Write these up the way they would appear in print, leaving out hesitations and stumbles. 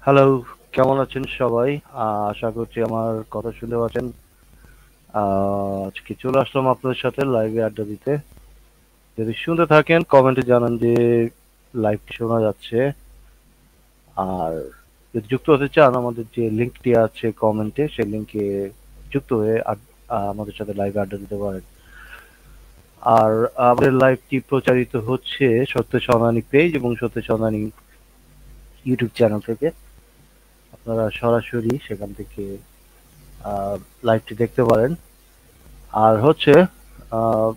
Hello, কেমন আছেন সবাই? আশা করছি আমার কথা শুনতে পাচ্ছেন। আজকে চলে আসলাম আপনাদের সাথে লাইভে আড্ডা দিতে। যদি শুনতে থাকেন কমেন্টে জানান যে লাইভটি শোনা যাচ্ছে। আর যদি যুক্ত হতে চান আমাদের যে লিঙ্কটি আছে কমেন্টে সেই লিঙ্কে যুক্ত হয়ে আমাদের সাথে লাইভে আড্ডা দিতে পারেন। আর আমাদের লাইভটি প্রচারিত হচ্ছে সত্য সন্ধানী পেজ এবং সত্য সন্ধানী ইউটিউব চ্যানেল থেকে। আপনারা সরাসরি সেখান থেকে লাইভটি দেখতে পারেন। আর হচ্ছে আহ,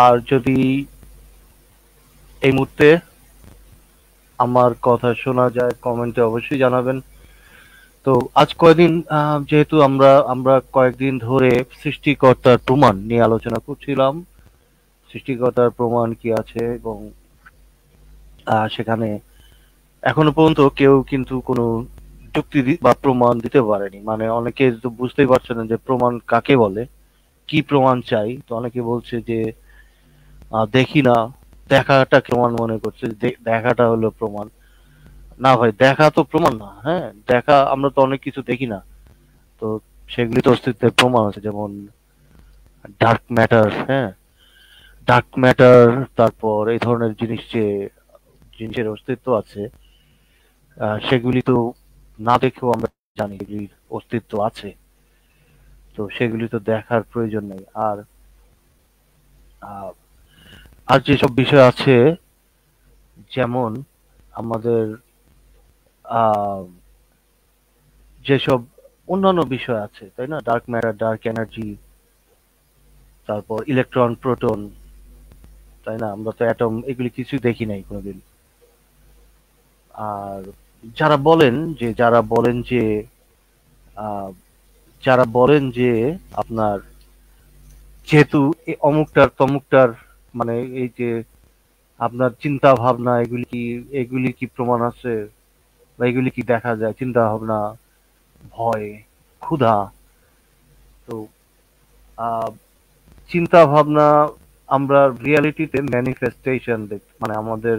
আর যদি এই মুহূর্তে আমার কথা শোনা যায় কমেন্টে অবশ্যই জানাবেন। তো আজ কয়েকদিন যেহেতু আমরা আমরা কয়েকদিন ধরে সৃষ্টিকর্তার প্রমাণ নিয়ে আলোচনা করছিলাম, সৃষ্টিকর্তার প্রমাণ কি আছে এবং সেখানে এখনো পর্যন্ত কেউ কিন্তু কোনো বা প্রমাণ দিতে পারেনি। মানে অনেকে তো বুঝতেই পারছে না যে প্রমাণ কাকে বলে, কি প্রমাণ চাই। তো অনেকে বলছে যে দেখি না, দেখাটা প্রমাণ মনে করছে, দেখাটা হলো প্রমাণ। না ভাই, দেখা তো প্রমাণ না। হ্যাঁ, দেখা আমরা তো অনেক কিছু দেখি না। তো সেগুলি তো অস্তিত্বের প্রমাণ আছে, যেমন ডার্ক ম্যাটার। হ্যাঁ, ডার্ক ম্যাটার, তারপর এই ধরনের জিনিস যে জিনিসের অস্তিত্ব আছে, সেগুলি তো না দেখেও আমরা জানি এগুলির অস্তিত্ব আছে। তো সেগুলি তো দেখার প্রয়োজন নেই। আর আহ, আর যেসব বিষয় আছে, যেমন আমাদের আহ যেসব অন্যান্য বিষয় আছে, তাই না? ডার্ক ম্যাটার, ডার্ক এনার্জি, তারপর ইলেকট্রন, প্রোটন, তাই না? আমরা তো অ্যাটম এগুলি কিছুই দেখি নাই কোনোদিন। আর যারা বলেন যারা বলেন যে আহ, যারা বলেন যে আপনার যেহেতু অমুকটার তমুকটার, মানে এই যে আপনার চিন্তা ভাবনা, এগুলি কি প্রমাণ আছে বা এগুলি কি দেখা যায়? চিন্তা ভাবনা, ভয়, ক্ষুধা। তো আহ চিন্তা ভাবনা আমরা রিয়ালিটিতে ম্যানিফেস্টেশন মানে আমাদের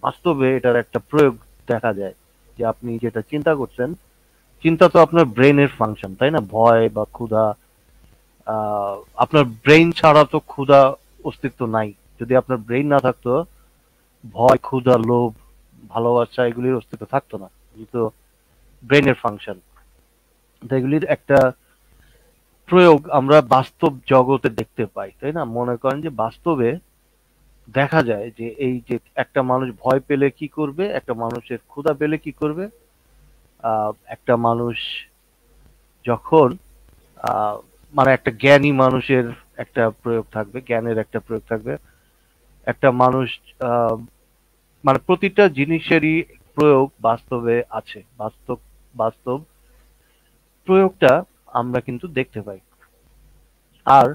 বাস্তবে এটার একটা প্রয়োগ দেখা যায়। যে আপনি যেটা চিন্তা করছেন, চিন্তা তো আপনার ব্রেনের ফাংশন, তাই না? ভয় বা ক্ষুধা, আহ আপনার ব্রেন ছাড়া তো ক্ষুধা অস্তিত্ব নাই। যদি আপনার ব্রেন না থাকতো, ভয়, ক্ষুধা, লোভ, ভালোবাসা এগুলির অস্তিত্ব থাকতো না। এগুলি তো ব্রেনের ফাংশন। তো এগুলির একটা প্রয়োগ আমরা বাস্তব জগতে দেখতে পাই, তাই না? মনে করেন যে বাস্তবে দেখা যায় যে এই যে একটা মানুষ ভয় পেলে কি করবে, একটা মানুষের ক্ষুধা পেলে কি করবে, একটা মানুষ যখন আহ, মানে একটা জ্ঞানী মানুষের একটা প্রয়োগ থাকবে, জ্ঞানের একটা প্রয়োগ থাকবে। একটা মানুষ আহ, মানে প্রতিটা জিনিসেরই প্রয়োগ বাস্তবে আছে। বাস্তব বাস্তব প্রয়োগটা আমরা কিন্তু দেখতে পাই। আর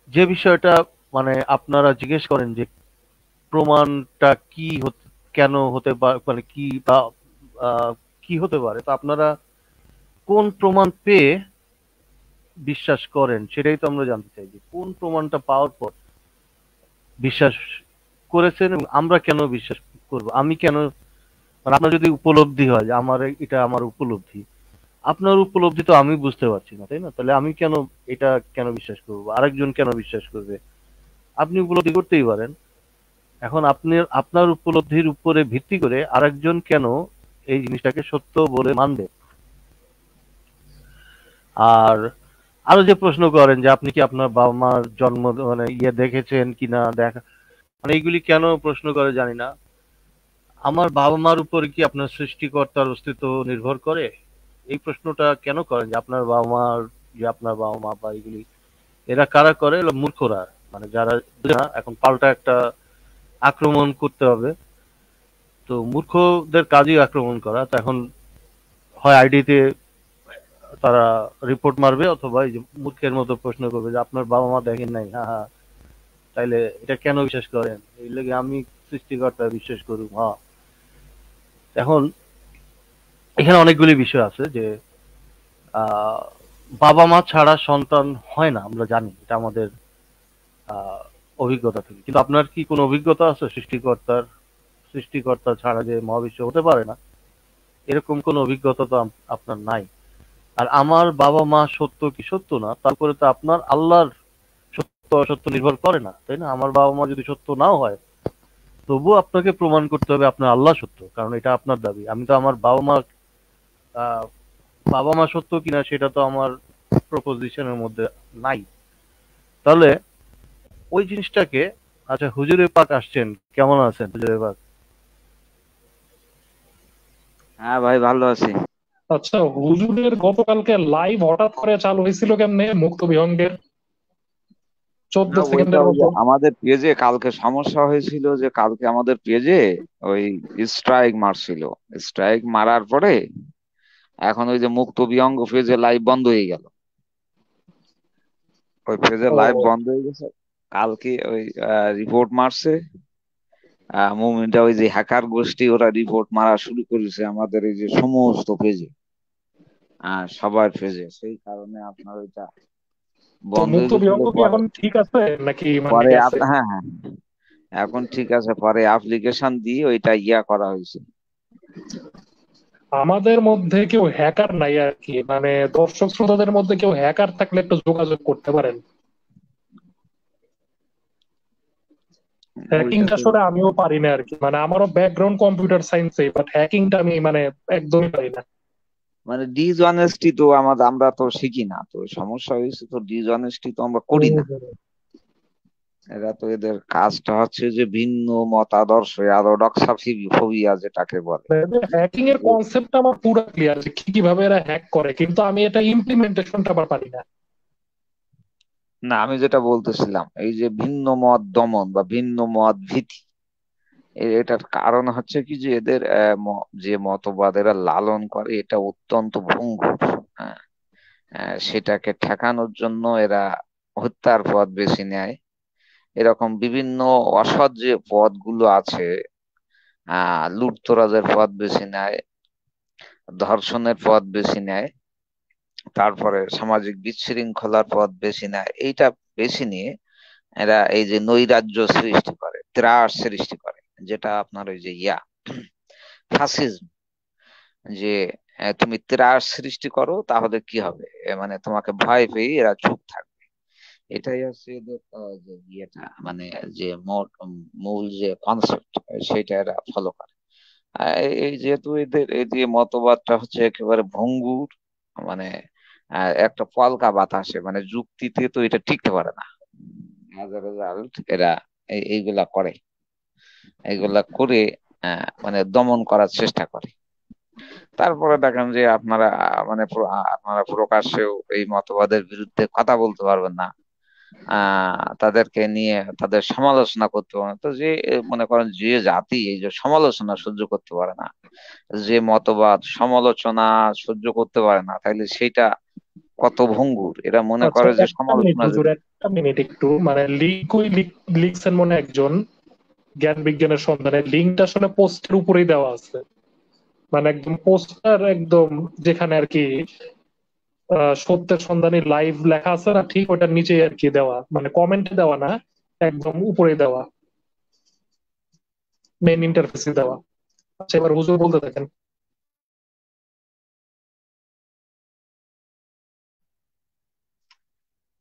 যে বিষয়টা মানে আপনারা জিজ্ঞেস করেন যে প্রমাণটা কেন হতে পারে, মানে কি বা আহ, কি হতে পারে, তো আপনারা কোন প্রমাণ পেয়ে বিশ্বাস করেন সেটাই তো আমরা জানতে চাই, যে কোন প্রমাণটা পাওয়ার পর বিশ্বাস করেছেন এবং আমরা কেন বিশ্বাস করব। আমি কেন, মানে আপনার যদি উপলব্ধি হয় যে এটা আমার উপলব্ধি, আপনার উপলব্ধি তো আমি বুঝতে পারছি না, তাই না? তাহলে আমি কেন এটা কেন বিশ্বাস করব, আরেকজন কেন বিশ্বাস করবে? আপনি উপলব্ধি করতেই পারেন। এখন আপনি আপনার উপলব্ধির উপরে ভিত্তি করে আরেকজন কেন এই জিনিসটাকে সত্য বলে মানবে? আর আরো যে প্রশ্ন করেন যে আপনি কি আপনার বাবা মার জন্ম মানে দেখেছেন কিনা, দেখা, মানে এইগুলি কেন প্রশ্ন করে জানি না। আমার বাবা মার উপর কি আপনার সৃষ্টিকর্তার অস্তিত্ব নির্ভর করে? এই প্রশ্নটা কেন করেন যে আপনার বাবা মা বা এগুলি এরা কারা করে? এরা মূর্খরা, মানে যারা বুঝে না। এখন পাল্টা একটা আক্রমণ করতে হবে, তো মূর্খদের কাজই আক্রমণ করা। তো এখন হয় আইডিতে তারা রিপোর্ট মারবে, অথবা এই যে মূর্খের মতো প্রশ্ন করবে যে আপনার বাবা মা দেখেন নাই, হ্যাঁ হ্যাঁ, তাইলে এটা কেন বিশ্বাস করেন? এই লেগে আমি সৃষ্টিকর্তা বিশ্বাস করুম, হ্যাঁ। এখন এখানে অনেকগুলি বিষয় আছে যে বাবা মা ছাড়া সন্তান হয় না, আমরা জানি এটা আমাদের অভিজ্ঞতা থেকে। কিন্তু আপনার কি কোনো অভিজ্ঞতা আছে সৃষ্টিকর্তা ছাড়া যে মহাবিশ্ব হতে পারে না, এরকম কোনো অভিজ্ঞতা তো আপনার নাই। আর আমার বাবা মা সত্য কি সত্য না, তারপরে তো আপনার আল্লাহর সত্য অসত্য নির্ভর করে না, তাই না? আমার বাবা মা যদি সত্য নাও হয়, তবুও আপনাকে প্রমাণ করতে হবে আপনার আল্লাহ সত্য, কারণ এটা আপনার দাবি। আমি তো আমার আহ, বাবা মা সত্য কিনা সেটা তো আমার প্রপোজিশনের মধ্যে নাই। তাহলে ওই জিনিসটাকে, আচ্ছা হুজুরে পাক আসছেন, কেমন আছেন হুজুরে পাক? হ্যাঁ ভাই, ভালো আছি। আচ্ছা, হুজুরের গতকালকে লাইভ হঠাৎ করে চালু হয়েছিল কেমনে মুক্ত বিহঙ্গের চোদ্দ না, ওইটা সেকেন্ডের ওই যে মতো? আমাদের পেজে কালকে সমস্যা হয়েছিল, যে কালকে আমাদের পেজে ওই স্ট্রাইক মারছিল। স্ট্রাইক মারার পরে এখন ওই যে মুক্ত বিহঙ্গ পেজে লাইভ বন্ধ হয়ে গেল। ওই পেজে লাইভ ও, বন্ধ হয়ে গেছে। কালকে ওই রিপোর্ট মারছে মুভমেন্টটা, ওই যে হ্যাকার গোষ্ঠী, ওরা রিপোর্ট মারা শুরু করেছে আমাদের এই যে সমস্ত পেজে, সবার পেজে। সেই কারণে আপনার ওইটা তো বন্ধ মুক্ত হয়ে গেছিল বিহঙ্গ কি পরে। এখন ঠিক আছে নাকি মানে পরে গেছে? হ্যাঁ, হ্যাঁ, এখন ঠিক আছে। পরে অ্যাপ্লিকেশন দিয়ে ওইটা করা হয়েছে। আমাদের মধ্যে কেউ হ্যাকার নাই আর কি, মানে দর্শক শ্রোতাদের মধ্যে কেউ হ্যাকার থাকলে একটু যোগাযোগ করতে পারেন। হ্যাকিংটা ওইটাতে আসলে আমিও পারি না আর কি, মানে আমারও ব্যাকগ্রাউন্ড কম্পিউটার সায়েন্সে, বাট হ্যাকিংটা আমি মানে একদমই পারি না। মানে ডিসঅনেস্টি তো আমরা তো শিখি না, তো সমস্যা হয়েছে, তো ডিসঅনেস্টি তো আমরা করি না। এরা তো, এদের কাজটা হচ্ছে যে ভিন্ন মতাদর্শ, অ্যারোডক্সা ফোবিয়া যেটাকে বলে। হ্যাকিং এর কনসেপ্ট আমার পুরো ক্লিয়ার যে কি কিভাবে এরা হ্যাক করে, কিন্তু আমি এটা ইমপ্লিমেন্টেশনটা আবার পারি না। না, আমি যেটা বলতেছিলাম, এই যে ভিন্ন মত দমন বা ভিন্ন মত ভীতি, এটার কারণ হচ্ছে কি যে এদের যে মতবাদ এরা লালন করে, এটা অত্যন্ত ভঙ্গুর। হ্যাঁ, সেটাকে ঠেকানোর জন্য এরা হত্যার পথ বেছে নেয়। এরকম বিভিন্ন অসৎ যে পথগুলো আছে, লুটতরাজের পথ বেছে নেয়, ধর্ষণের পথ বেছে নেয়, তারপরে সামাজিক বিশৃঙ্খলার পথ বেছে নেয়। এইটা বেছে নিয়ে এরা এই যে নৈরাজ্য সৃষ্টি করে, ত্রাস সৃষ্টি করে, যেটা আপনার ওই যে ফাসিজম, যে তুমি ত্রাস সৃষ্টি করো তাহলে কি হবে, মানে তোমাকে ভয় পেয়ে এরা চুপ থাকবে। এটাই হচ্ছে এদের যে মানে যে মূল যে কনসেপ্ট, সেটা এরা ফলো করে। এই যেহেতু এদের এই যে মতবাদটা হচ্ছে একেবারে ভঙ্গুর, মানে একটা পলকা বাতাসে, মানে যুক্তিতে তো এটা টিকতে পারে না। অ্যাজ এ রেজাল্ট এরা এইগুলা করে, এইগুলা করে মানে দমন করার চেষ্টা করে। তারপরে দেখেন যে আপনারা মানে আপনারা প্রকাশ্যেও এই মতবাদের বিরুদ্ধে কথা বলতে পারবেন না। তাদেরকে নিয়ে তাদের সমালোচনা করতে পারে না। তো যে মনে করেন যে জাতি এই যে সমালোচনা সহ্য করতে পারে না, যে মতবাদ সমালোচনা সহ্য করতে পারে না, তাইলে সেটা কত ভঙ্গুর। এরা মনে আচ্ছা, করে যে একটা মিনিট সমালোচনা হুজুর, যদি একটা মিনিট একটু, মানে লিখছেন মনে একজন জ্ঞান বিজ্ঞানের সন্ধানে, লিঙ্কটা আসলে পোস্টের উপরেই দেওয়া আছে, মানে একদম পোস্টার একদম, যেখানে আর কি সত্যের সন্ধানী লাইভ লেখা আছে না, ঠিক ওটার নিচে আর কি দেওয়া, মানে কমেন্টে দেওয়া না, একদম উপরে দেওয়া, মেইন ইন্টারফেসে দেওয়া। আচ্ছা, এবার হুজুর বলতে থাকেন।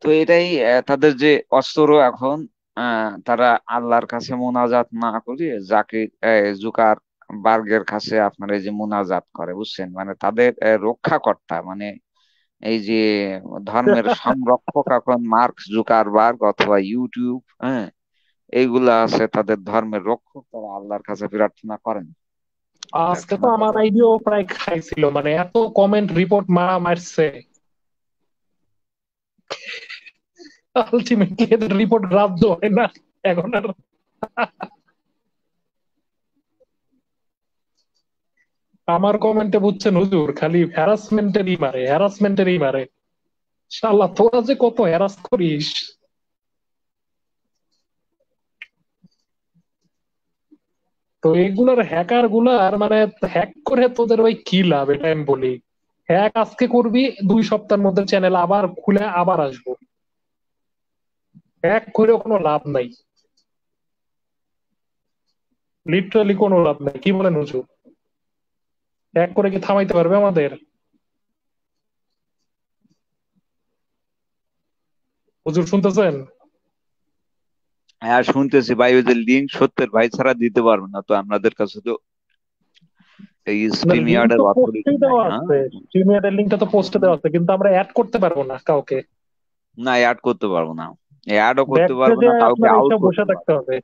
তো এটাই তাদের যে অস্ত্র এখন। তারা আল্লাহর কাছে মোনাজাত না করে যাকে জুকার বার্গের কাছে আপনার এই যে মোনাজাত করে, বুঝছেন? মানে তাদের রক্ষাকর্তা, মানে এই যে ধর্মের সংরক্ষক এখন মার্ক জুকারবার্গ অথবা ইউটিউব, হ্যাঁ, এইগুলা আছে তাদের ধর্মের রক্ষক। তারা আল্লাহর কাছে প্রার্থনা করেন, আজকে তো প্রার্থনা আমার করে। আইডিও প্রায় খাইছিল, মানে এত কমেন্ট রিপোর্ট মারা মারছে, আলটিমেটলি এদের রিপোর্ট গ্রাহ্য হয় না এখন আর। আমার কমেন্টে বুঝছেন হুজুর, খালি হ্যারাসমেন্টেরই মারে। শালা তোরা যে কত হ্যারাস করিস! তো এগুলার হ্যাকার গুলার মানে হ্যাক করে তোদের ওই কি লাভ, এটা আমি বলি। হ্যাক আজকে করবি, 2 সপ্তাহের মধ্যে চ্যানেল আবার খুলে আবার আসবো, হ্যাক করেও কোনো লাভ নাই। লিটারালি কোনো লাভ নাই, কি বলেন হুজুর? এক করে কি থামাইতে পারবে আমাদের? হুজুর শুনতেছেন? হ্যাঁ শুনতেছি ভাই, ওই যে লিঙ্ক সত্যের ভাই ছাড়া দিতে পারবো না তো, আপনাদের কাছে তো এই না, স্ট্রিম লিঙ্ক ইয়ার্ডের তো অথরিটি পোস্টেই নাই। দেওয়া হ্যাঁ, আছে, স্ট্রিমিয়ারের লিঙ্কটা তো পোস্টে দেওয়া আছে, কিন্তু আমরা অ্যাড করতে পারবো না কাউকে। না অ্যাড করতে পারবো না, অ্যাডও করতে ব্যাক পারবো পেজে না, কাউকে আপনার আউট এসে বসে করতে থাকতে পারবো না। হবে।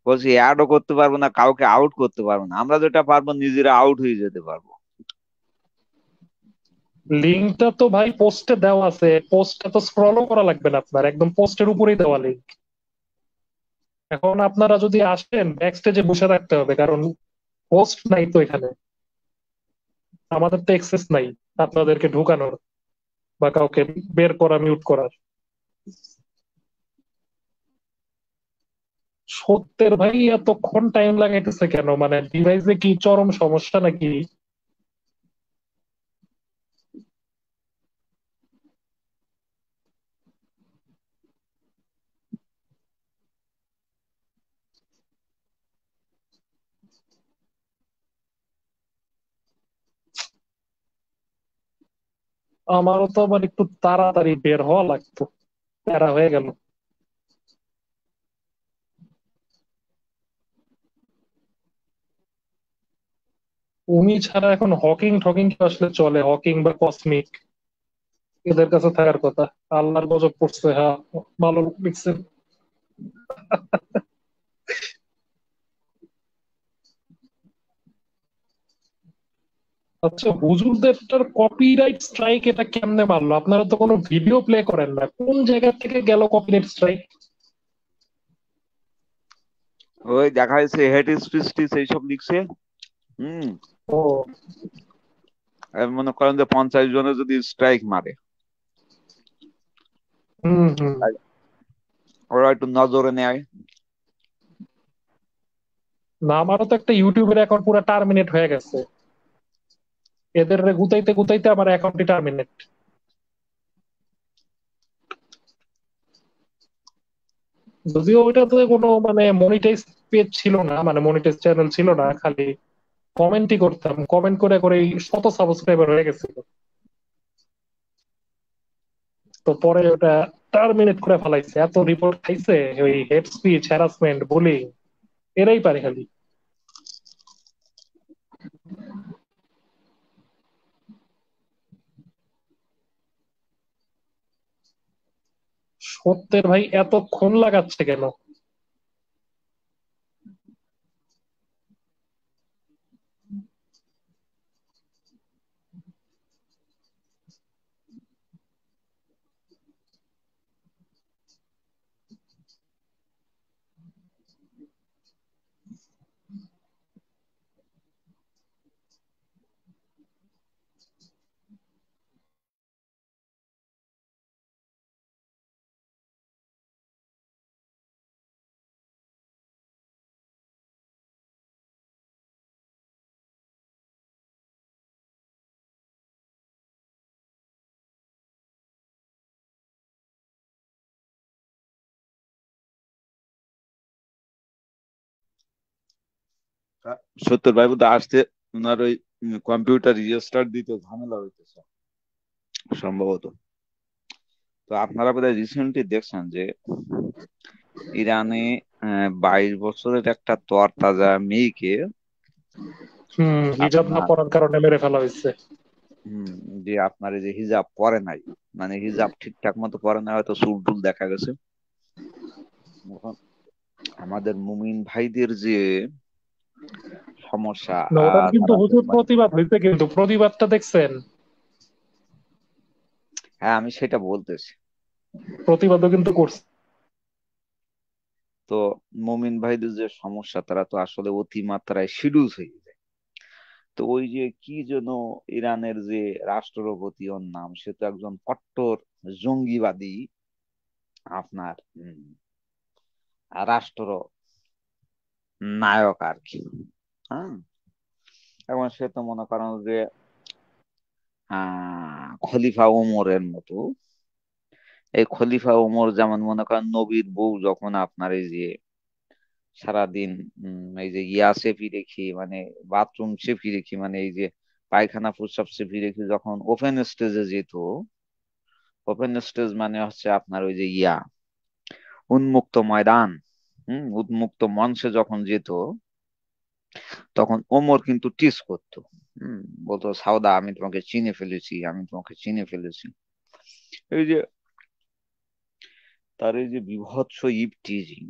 বলছি অ্যাডও করতে পারবো না, কাউকে আউট করতে পারবো না। আমরা যেটা পারবো নিজেরা আউট হয়ে যেতে পারবো। লিঙ্কটা তো ভাই পোস্টে দেওয়া আছে, পোস্টটা তো স্ক্রলও করা লাগবে না আপনার, একদম পোস্টের উপরেই দেওয়া লিঙ্ক। এখন আপনারা যদি আসেন ব্যাক স্টেজে বসে থাকতে হবে, কারণ পোস্ট নাই তো এখানে, আমাদের তো এক্সেস নাই আপনাদেরকে ঢুকানোর বা কাউকে বের করা, মিউট করার। সত্যের ভাই এতক্ষণ টাইম লাগাইতেছে কেন? মানে ডিভাইসে কি চরম সমস্যা নাকি? আমারও তো আবার একটু তাড়াতাড়ি বের হওয়া লাগতো, প্যারা হয়ে গেল। উনি ছাড়া এখন হকিং ঠকিং কি আসলে চলে? হকিং বা কসমিক এদের কাছে থাকার কথা। আল্লাহর গজব পড়ছে, হ্যাঁ, ভালো লিখছে। আচ্ছা, হুজুরদেরটার কপিরাইট স্ট্রাইক এটা কেমনে মারলো? আপনারা তো কোনো ভিডিও প্লে করেন না, কোন জায়গা থেকে গেল কপিরাইট স্ট্রাইক? ওই দেখা যাচ্ছে হেড স্পিচ টিচ এইসব লিখছে। হুম। ও, আর মনে করেন যে 50 জনে যদি স্ট্রাইক মারে, হুম হুম। আর ওরা একটু নজরে নেয়। না, আমারও তো একটা ইউটিউবের অ্যাকাউন্ট পুরো টার্মিনেট হয়ে গেছে, এদের গুতাইতে গুতাইতে আমার অ্যাকাউন্টই টার্মিনেট। যদিও ওইটাতে কোনো মানে মনিটাইজ পেজ ছিল না, মানে মনিটাইজ চ্যানেল ছিল না, খালি কমেন্টই করতাম, কমেন্ট করে করে শত সাবস্ক্রাইবার হয়ে গেছিল। তো পরে ওটা টার্মিনেট করে ফেলাইছে, এত রিপোর্ট খাইছে। ওই হেড স্পিচ, হ্যারাসমেন্ট, বুলিং, এরাই পারে খালি। সত্যের ভাই এতক্ষণ লাগাচ্ছে কেন? সত্তর ভাই বোধহয় আসতে ওনার ওই কম্পিউটার রিস্টার্ট দিতে ঝামেলা হইতেছে সম্ভবত। তো আপনারা বোধহয় রিসেন্টলি দেখছেন যে ইরানে 22 বছরের একটা তরতাজা মেয়েকে হিজাব না আপনার পরার কারণে মেরে ফেলা হয়েছে। হম যে আপনার এই যে হিজাব পরে নাই, মানে হিজাব ঠিকঠাক মতো পরে নাই, হয়তো চুল টুল দেখা গেছে। এখন আমাদের মুমিন ভাইদের যে সমস্যা, না, ওটার কিন্তু তারা তো হুজুর মানে, প্রতিবাদ হয়েছে, কিন্তু প্রতিবাদটা দেখছেন? হ্যাঁ আমি সেটা বলতেছি। প্রতিবাদও কিন্তু করছে। তো মুমিন ভাইদের যে সমস্যা, তারা তো আসলে অতিমাত্রায় শিডিউল হয়ে যায়। তো ওই যে কি যেন ইরানের যে রাষ্ট্রপতি, ওর নাম, সে তো একজন কট্টর জঙ্গিবাদী আপনার রাষ্ট্র নায়ক আর কি। হ্যাঁ, এবং সে তো মনে করেন যে খলিফা ওমরের মতো। এই খলিফা ওমর যেমন মনে করেন নবীর বউ যখন আপনার এই যে সারাদিন এই যে ইয়া চেপি রেখি, মানে বাথরুম চেপি রেখি, মানে এই যে পায়খানা প্রস্রাব চেপি রেখি, যখন ওপেন স্টেজে যেত, ওপেন স্টেজ মানে হচ্ছে আপনার ওই যে ইয়া উন্মুক্ত ময়দান, উন্মুক্ত মঞ্চে যখন যেত, তখন ওমর কিন্তু টিস করতো। হম বলতো, সাউদা আমি তোমাকে চিনে ফেলেছি, আমি তোমাকে চিনে ফেলেছি। এই যে তার এই যে বিভৎস ইভটিজিং,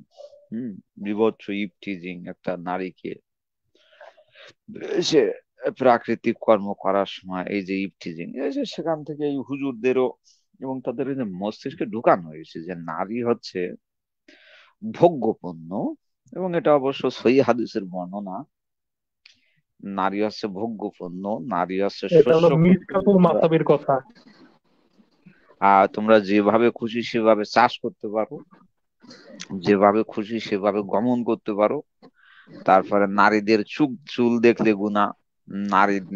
হম বিভৎস ইভটিজিং একটা নারীকে সে প্রাকৃতিক কর্ম করার সময় এই যে ইভটিজিং, সেখান থেকে এই হুজুরদেরও এবং তাদের এই যে মস্তিষ্কে ঢুকানো হয়েছে যে নারী হচ্ছে ভোগ্য পণ্য। এবং এটা অবশ্য সহিহ হাদিসের বর্ণনা, নারী হচ্ছে ভোগ্য পণ্য, নারী হচ্ছে এটা হলো শস্য পণ্য। মির্জাপুর তোমরা মাসাবির কথা। তোমরা যেভাবে খুশি সেভাবে চাষ করতে পারো, যেভাবে খুশি সেভাবে গমন করতে পারো। তারপরে নারীদের চুল দেখলে গুনাহ,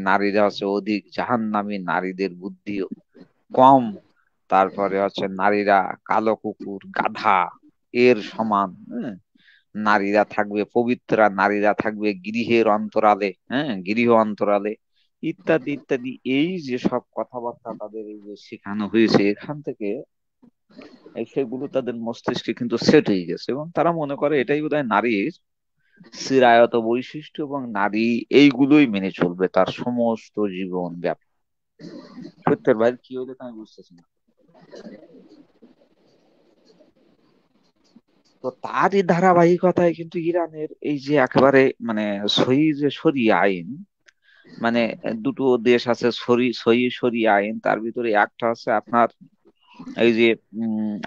নারীরা হচ্ছে অধিক জাহান্নামী, নারীদের বুদ্ধি কম। তারপরে হচ্ছে নারীরা কালো কুকুর, গাধা এর সমান। হ্যাঁ, নারীরা থাকবে পবিত্রা, নারীরা থাকবে গৃহের অন্তরালে, গৃহ অন্তরালে, ইত্যাদি ইত্যাদি। এই যে সব কথাবার্তা তাদের এই যে শেখানো হয়েছে, এখান থেকে সেগুলো তাদের মস্তিষ্কে কিন্তু সেট হয়ে গেছে, এবং তারা মনে করে এটাই বোধহয় নারীর চিরায়ত বৈশিষ্ট্য, এবং নারী এইগুলোই মেনে চলবে তার সমস্ত জীবন ব্যাপী। সত্যের ভাই কি হইলে তো আমি বুঝতেছি না। তো তারই ধারাবাহিকতায় কিন্তু ইরানের এই যে একেবারে মানে সহি যে শরিয়া আইন, মানে দুটো দেশ আছে সহি শরিয়া আইন, তার ভিতরে একটা হচ্ছে আপনার এই যে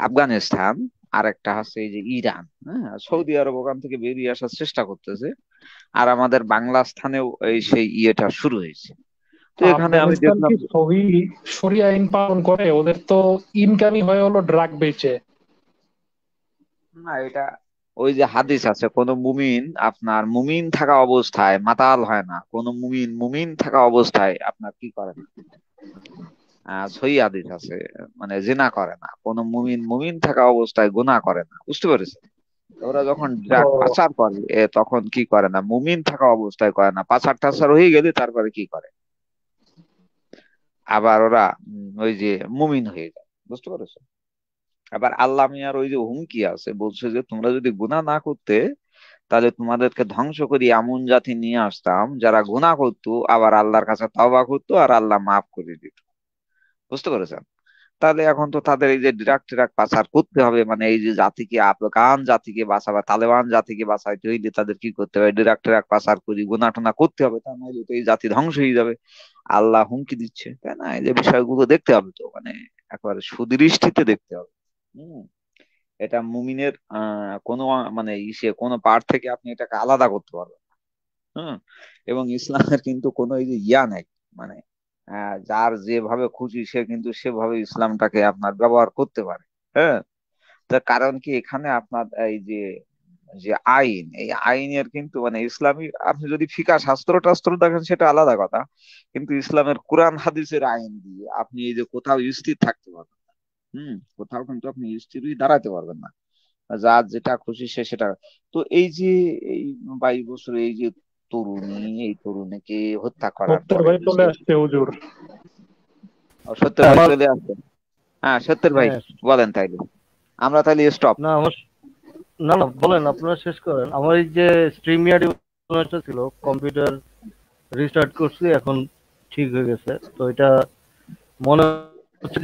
আফগানিস্তান, আর একটা হচ্ছে এই যে ইরান। হ্যাঁ, সৌদি আরব ওখান থেকে বেরিয়ে আসার চেষ্টা করতেছে, আর আমাদের বাংলা স্থানেও এই সেই ইয়েটা শুরু হয়েছে। তো এখানে আমি আফগানিস্তান দেখলাম কি সহি শরিয়া আইন পালন করে? ওদের তো ইনকামই হয় হলো ড্রাগ বেচে। না, এটা ওই যে হাদিস আছে, কোন মুমিন আপনার মুমিন থাকা অবস্থায় মাতাল হয় না, কোন মুমিন মুমিন থাকা অবস্থায় আপনার কি করে না, সহি হাদিস আছে, মানে জিনা করে না, কোন মুমিন মুমিন থাকা অবস্থায় গুনাহ করে না, বুঝতে পেরেছে? ওরা যখন ড্রাগ ও, পাচার করে তখন কি করে না, মুমিন থাকা অবস্থায় করে না, পাচার টাচার হয়ে গেলে তারপরে কি করে, আবার ওরা ওই যে মুমিন হয়ে যায়, বুঝতে পেরেছো? আবার আল্লাহ মিয়ার ওই যে হুমকি আছে, বলছে যে তোমরা যদি গুনাহ না করতে, তাহলে তোমাদেরকে ধ্বংস করে এমন জাতি নিয়ে আসতাম যারা গুনাহ করতো আবার আল্লাহর কাছে তওবা করতো আর আল্লাহ মাফ করে দিত। বুঝতে পেরেছেন? তাহলে এখন তো তাদের এই যে ড্রাগ ট্রাক পাচার করতে হবে, মানে এই যে জাতিকে আফগান জাতিকে বাঁচাবে, তালেবান জাতিকে বাঁচাইতে হইলে তাদের কি করতে হবে, ড্রাগ ট্রাক পাচার করি গুনাহ টুনা করতে হবে, তা নইলে তো এই জাতি ধ্বংস হয়ে যাবে। আল্লাহ হুমকি দিচ্ছে, তাই না? এই যে বিষয়গুলো দেখতে হবে, তো মানে একেবারে সুদৃষ্টিতে দেখতে হবে। হম এটা মুমিনের কোনো মানে কোনো পার্ট থেকে আপনি এটাকে আলাদা করতে পারবেন না। হম এবং ইসলামের কিন্তু কোনো এই যে ইয়া নাই, মানে যার যেভাবে খুশি সে কিন্তু সেভাবে ইসলামটাকে আপনার ব্যবহার করতে পারে। হ্যাঁ, তার কারণ কি, এখানে আপনার এই যে যে আইন, এই আইনের কিন্তু মানে ইসলামী, আপনি যদি ফিকা শাস্ত্র টাস্ত্র দেখেন সেটা আলাদা কথা, কিন্তু ইসলামের কোরআন হাদিসের আইন দিয়ে আপনি এই যে কোথাও স্থির থাকতে পারবেন না। কোথাও কিন্তু আপনি স্থিরই দাঁড়াতে পারবেন না, যার যেটা খুশি সে সেটা। তো এই যে এই 22 বছর এই যে তরুণী, এই তরুণীকে হত্যা করার সত্যের পরে ভাই যে চলে আসছে হুজুর। সত্যের ভাই আমার চলে আসছে। হ্যাঁ, সত্যের ভাই হ্যাঁ, বলেন তাইলে, আমরা তাইলে স্টপ। না আমার না না বলেন, আপনারা শেষ করেন। আমার এই যে স্ট্রিমিয়ার্ড ছিল, কম্পিউটার রিস্টার্ট করছি, এখন ঠিক হয়ে গেছে। তো এটা মনে হচ্ছে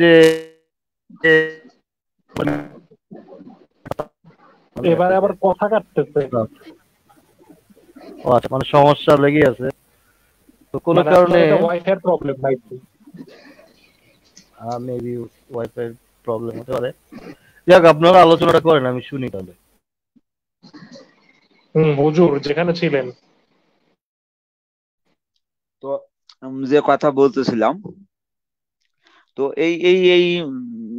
যে মানে এবারে আবার কথা কাটতেছে। ও আচ্ছা, মানে সমস্যা লেগে আছে তো কোনো মানে আপনার কারণে, এটা ওয়াইফাই প্রবলেম নাকি? মেবি ওয়াইফাই প্রবলেম হতে পারে। যাক, আপনারা আলোচনাটা করেন, আমি শুনি তাহলে। হুজুর যেখানে ছিলেন। তো যে কথা বলতেছিলাম, তো এই এই এই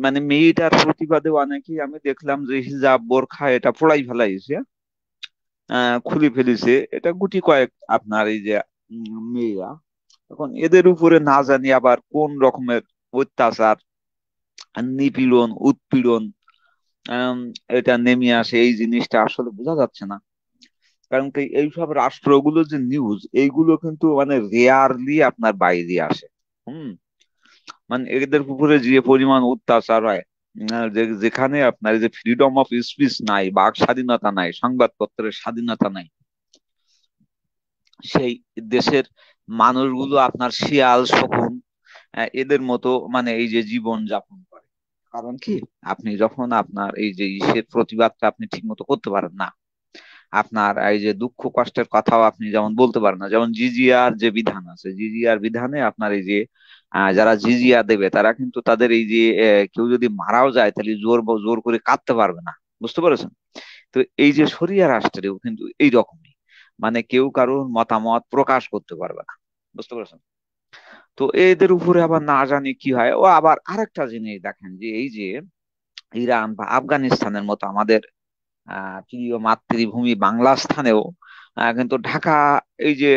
মানে মেয়েটার প্রতিবাদে অনেকেই আমি দেখলাম যে হিজাব বোরখা এটা পোড়াই ফেলাইছে, খুলে ফেলেছে। এটা গুটি কয়েক আপনার এই যে মেয়েরা, এখন এদের উপরে না জানি আবার কোন রকমের অত্যাচার, নিপীড়ন, উৎপীড়ন, আম, এটা নেমে আসে, এই জিনিসটা আসলে বোঝা যাচ্ছে না। কারণ কি এইসব রাষ্ট্রগুলো যে নিউজ এইগুলো কিন্তু মানে রেয়ারলি আপনার বাইরে আসে। হুম। মানে এদের উপরে যে পরিমাণ অত্যাচার হয়, যেখানে আপনার এই যে ফ্রিডম অফ স্পিচ নাই, বাক স্বাধীনতা নাই, সংবাদপত্রের স্বাধীনতা নাই, সেই দেশের মানুষগুলো আপনার শিয়াল শকুন এদের মতো মানে এই যে জীবন যাপন করে। কারণ কি, আপনি যখন আপনার এই যে ইসের প্রতিবাদটা আপনি ঠিক মতো করতে পারেন না, আপনার এই যে দুঃখ কষ্টের কথাও আপনি যেমন বলতে পারেন না, যেমন জিজিয়ার যে বিধান আছে, জিজিয়ার বিধানে আপনার এই যে যারা জিজিয়া দেবে তারা কিন্তু তাদের এই যে কেউ যদি মারাও যায় তাহলে জোর জোর করে কাঁদতে পারবে না। বুঝতে পেরেছেন? তো এই যে শরিয়া রাষ্ট্রেও কিন্তু এইরকমই, মানে কেউ কারোর মতামত প্রকাশ করতে পারবে না। বুঝতে পেরেছেন? তো এদের উপরে আবার না জানি কি হয়। ও আবার আরেকটা জিনিস দেখেন যে এই যে ইরান বা আফগানিস্তানের মতো আমাদের প্রিয় মাতৃভূমি বাংলা স্থানেও কিন্তু ঢাকা এই যে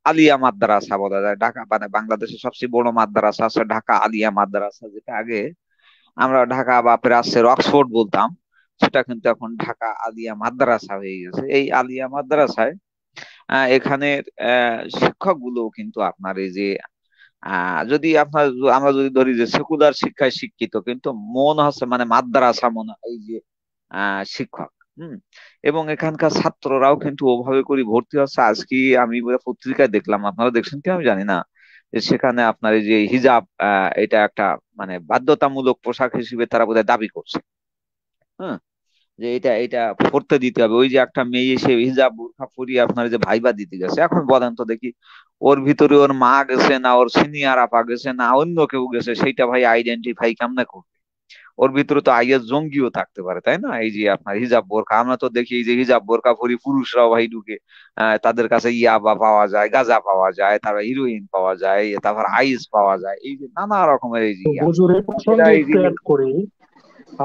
আলিয়া মাদ্রাসা বলা যায়, ঢাকা মানে বাংলাদেশের সবচেয়ে বড় মাদ্রাসা আছে ঢাকা আলিয়া মাদ্রাসা, যেটা আগে আমরা ঢাকা বা প্রাচ্যের অক্সফোর্ড বলতাম, সেটা কিন্তু এখন ঢাকা আলিয়া মাদ্রাসা হয়ে গেছে। এই আলিয়া মাদ্রাসায় এখানের শিক্ষক গুলো কিন্তু আপনার এই যে যদি আপনার আমরা যদি ধরি যে সেকুলার শিক্ষায় শিক্ষিত, কিন্তু মন হচ্ছে মানে মাদ্রাসা মনে এই যে শিক্ষক। হুম। এবং এখানকার ছাত্ররাও কিন্তু ওভাবে করে ভর্তি হচ্ছে। আজকে আমি পত্রিকায় দেখলাম, আপনারা দেখছেন কি আমি জানি না, যে সেখানে আপনার এই যে হিজাব এটা একটা মানে বাধ্যতামূলক পোশাক হিসেবে তারা বোধহয় দাবি করছে। হ্যাঁ, যে এটা এটা পড়তে দিতে হবে। ওই যে একটা মেয়ে এসে হিজাব বোরখা পরিয়ে আপনার যে ভাইবা দিতে গেছে, এখন বলেন তো দেখি, ওর ভিতরে ওর মা গেছে না ওর সিনিয়র আপা গেছে না অন্য কেউ গেছে, সেইটা ভাই আইডেন্টিফাই কেমনে করবে? ওর ভিতরে তো আইএস জঙ্গিও থাকতে পারে, তাই না? এই যে আপনার হিজাব বোরখা, আমরা তো দেখি এই যে হিজাব বোরখা পরি পুরুষরাও ভাই ঢুকে, তাদের কাছে ইয়াবা পাওয়া যায়, গাঁজা পাওয়া যায়, তারপর হিরোইন পাওয়া যায়, তারপর আইস পাওয়া যায়, এই যে নানা রকমের এই যে তো হুজুরের এরা প্রসঙ্গে এই যে একটু অ্যাড করি,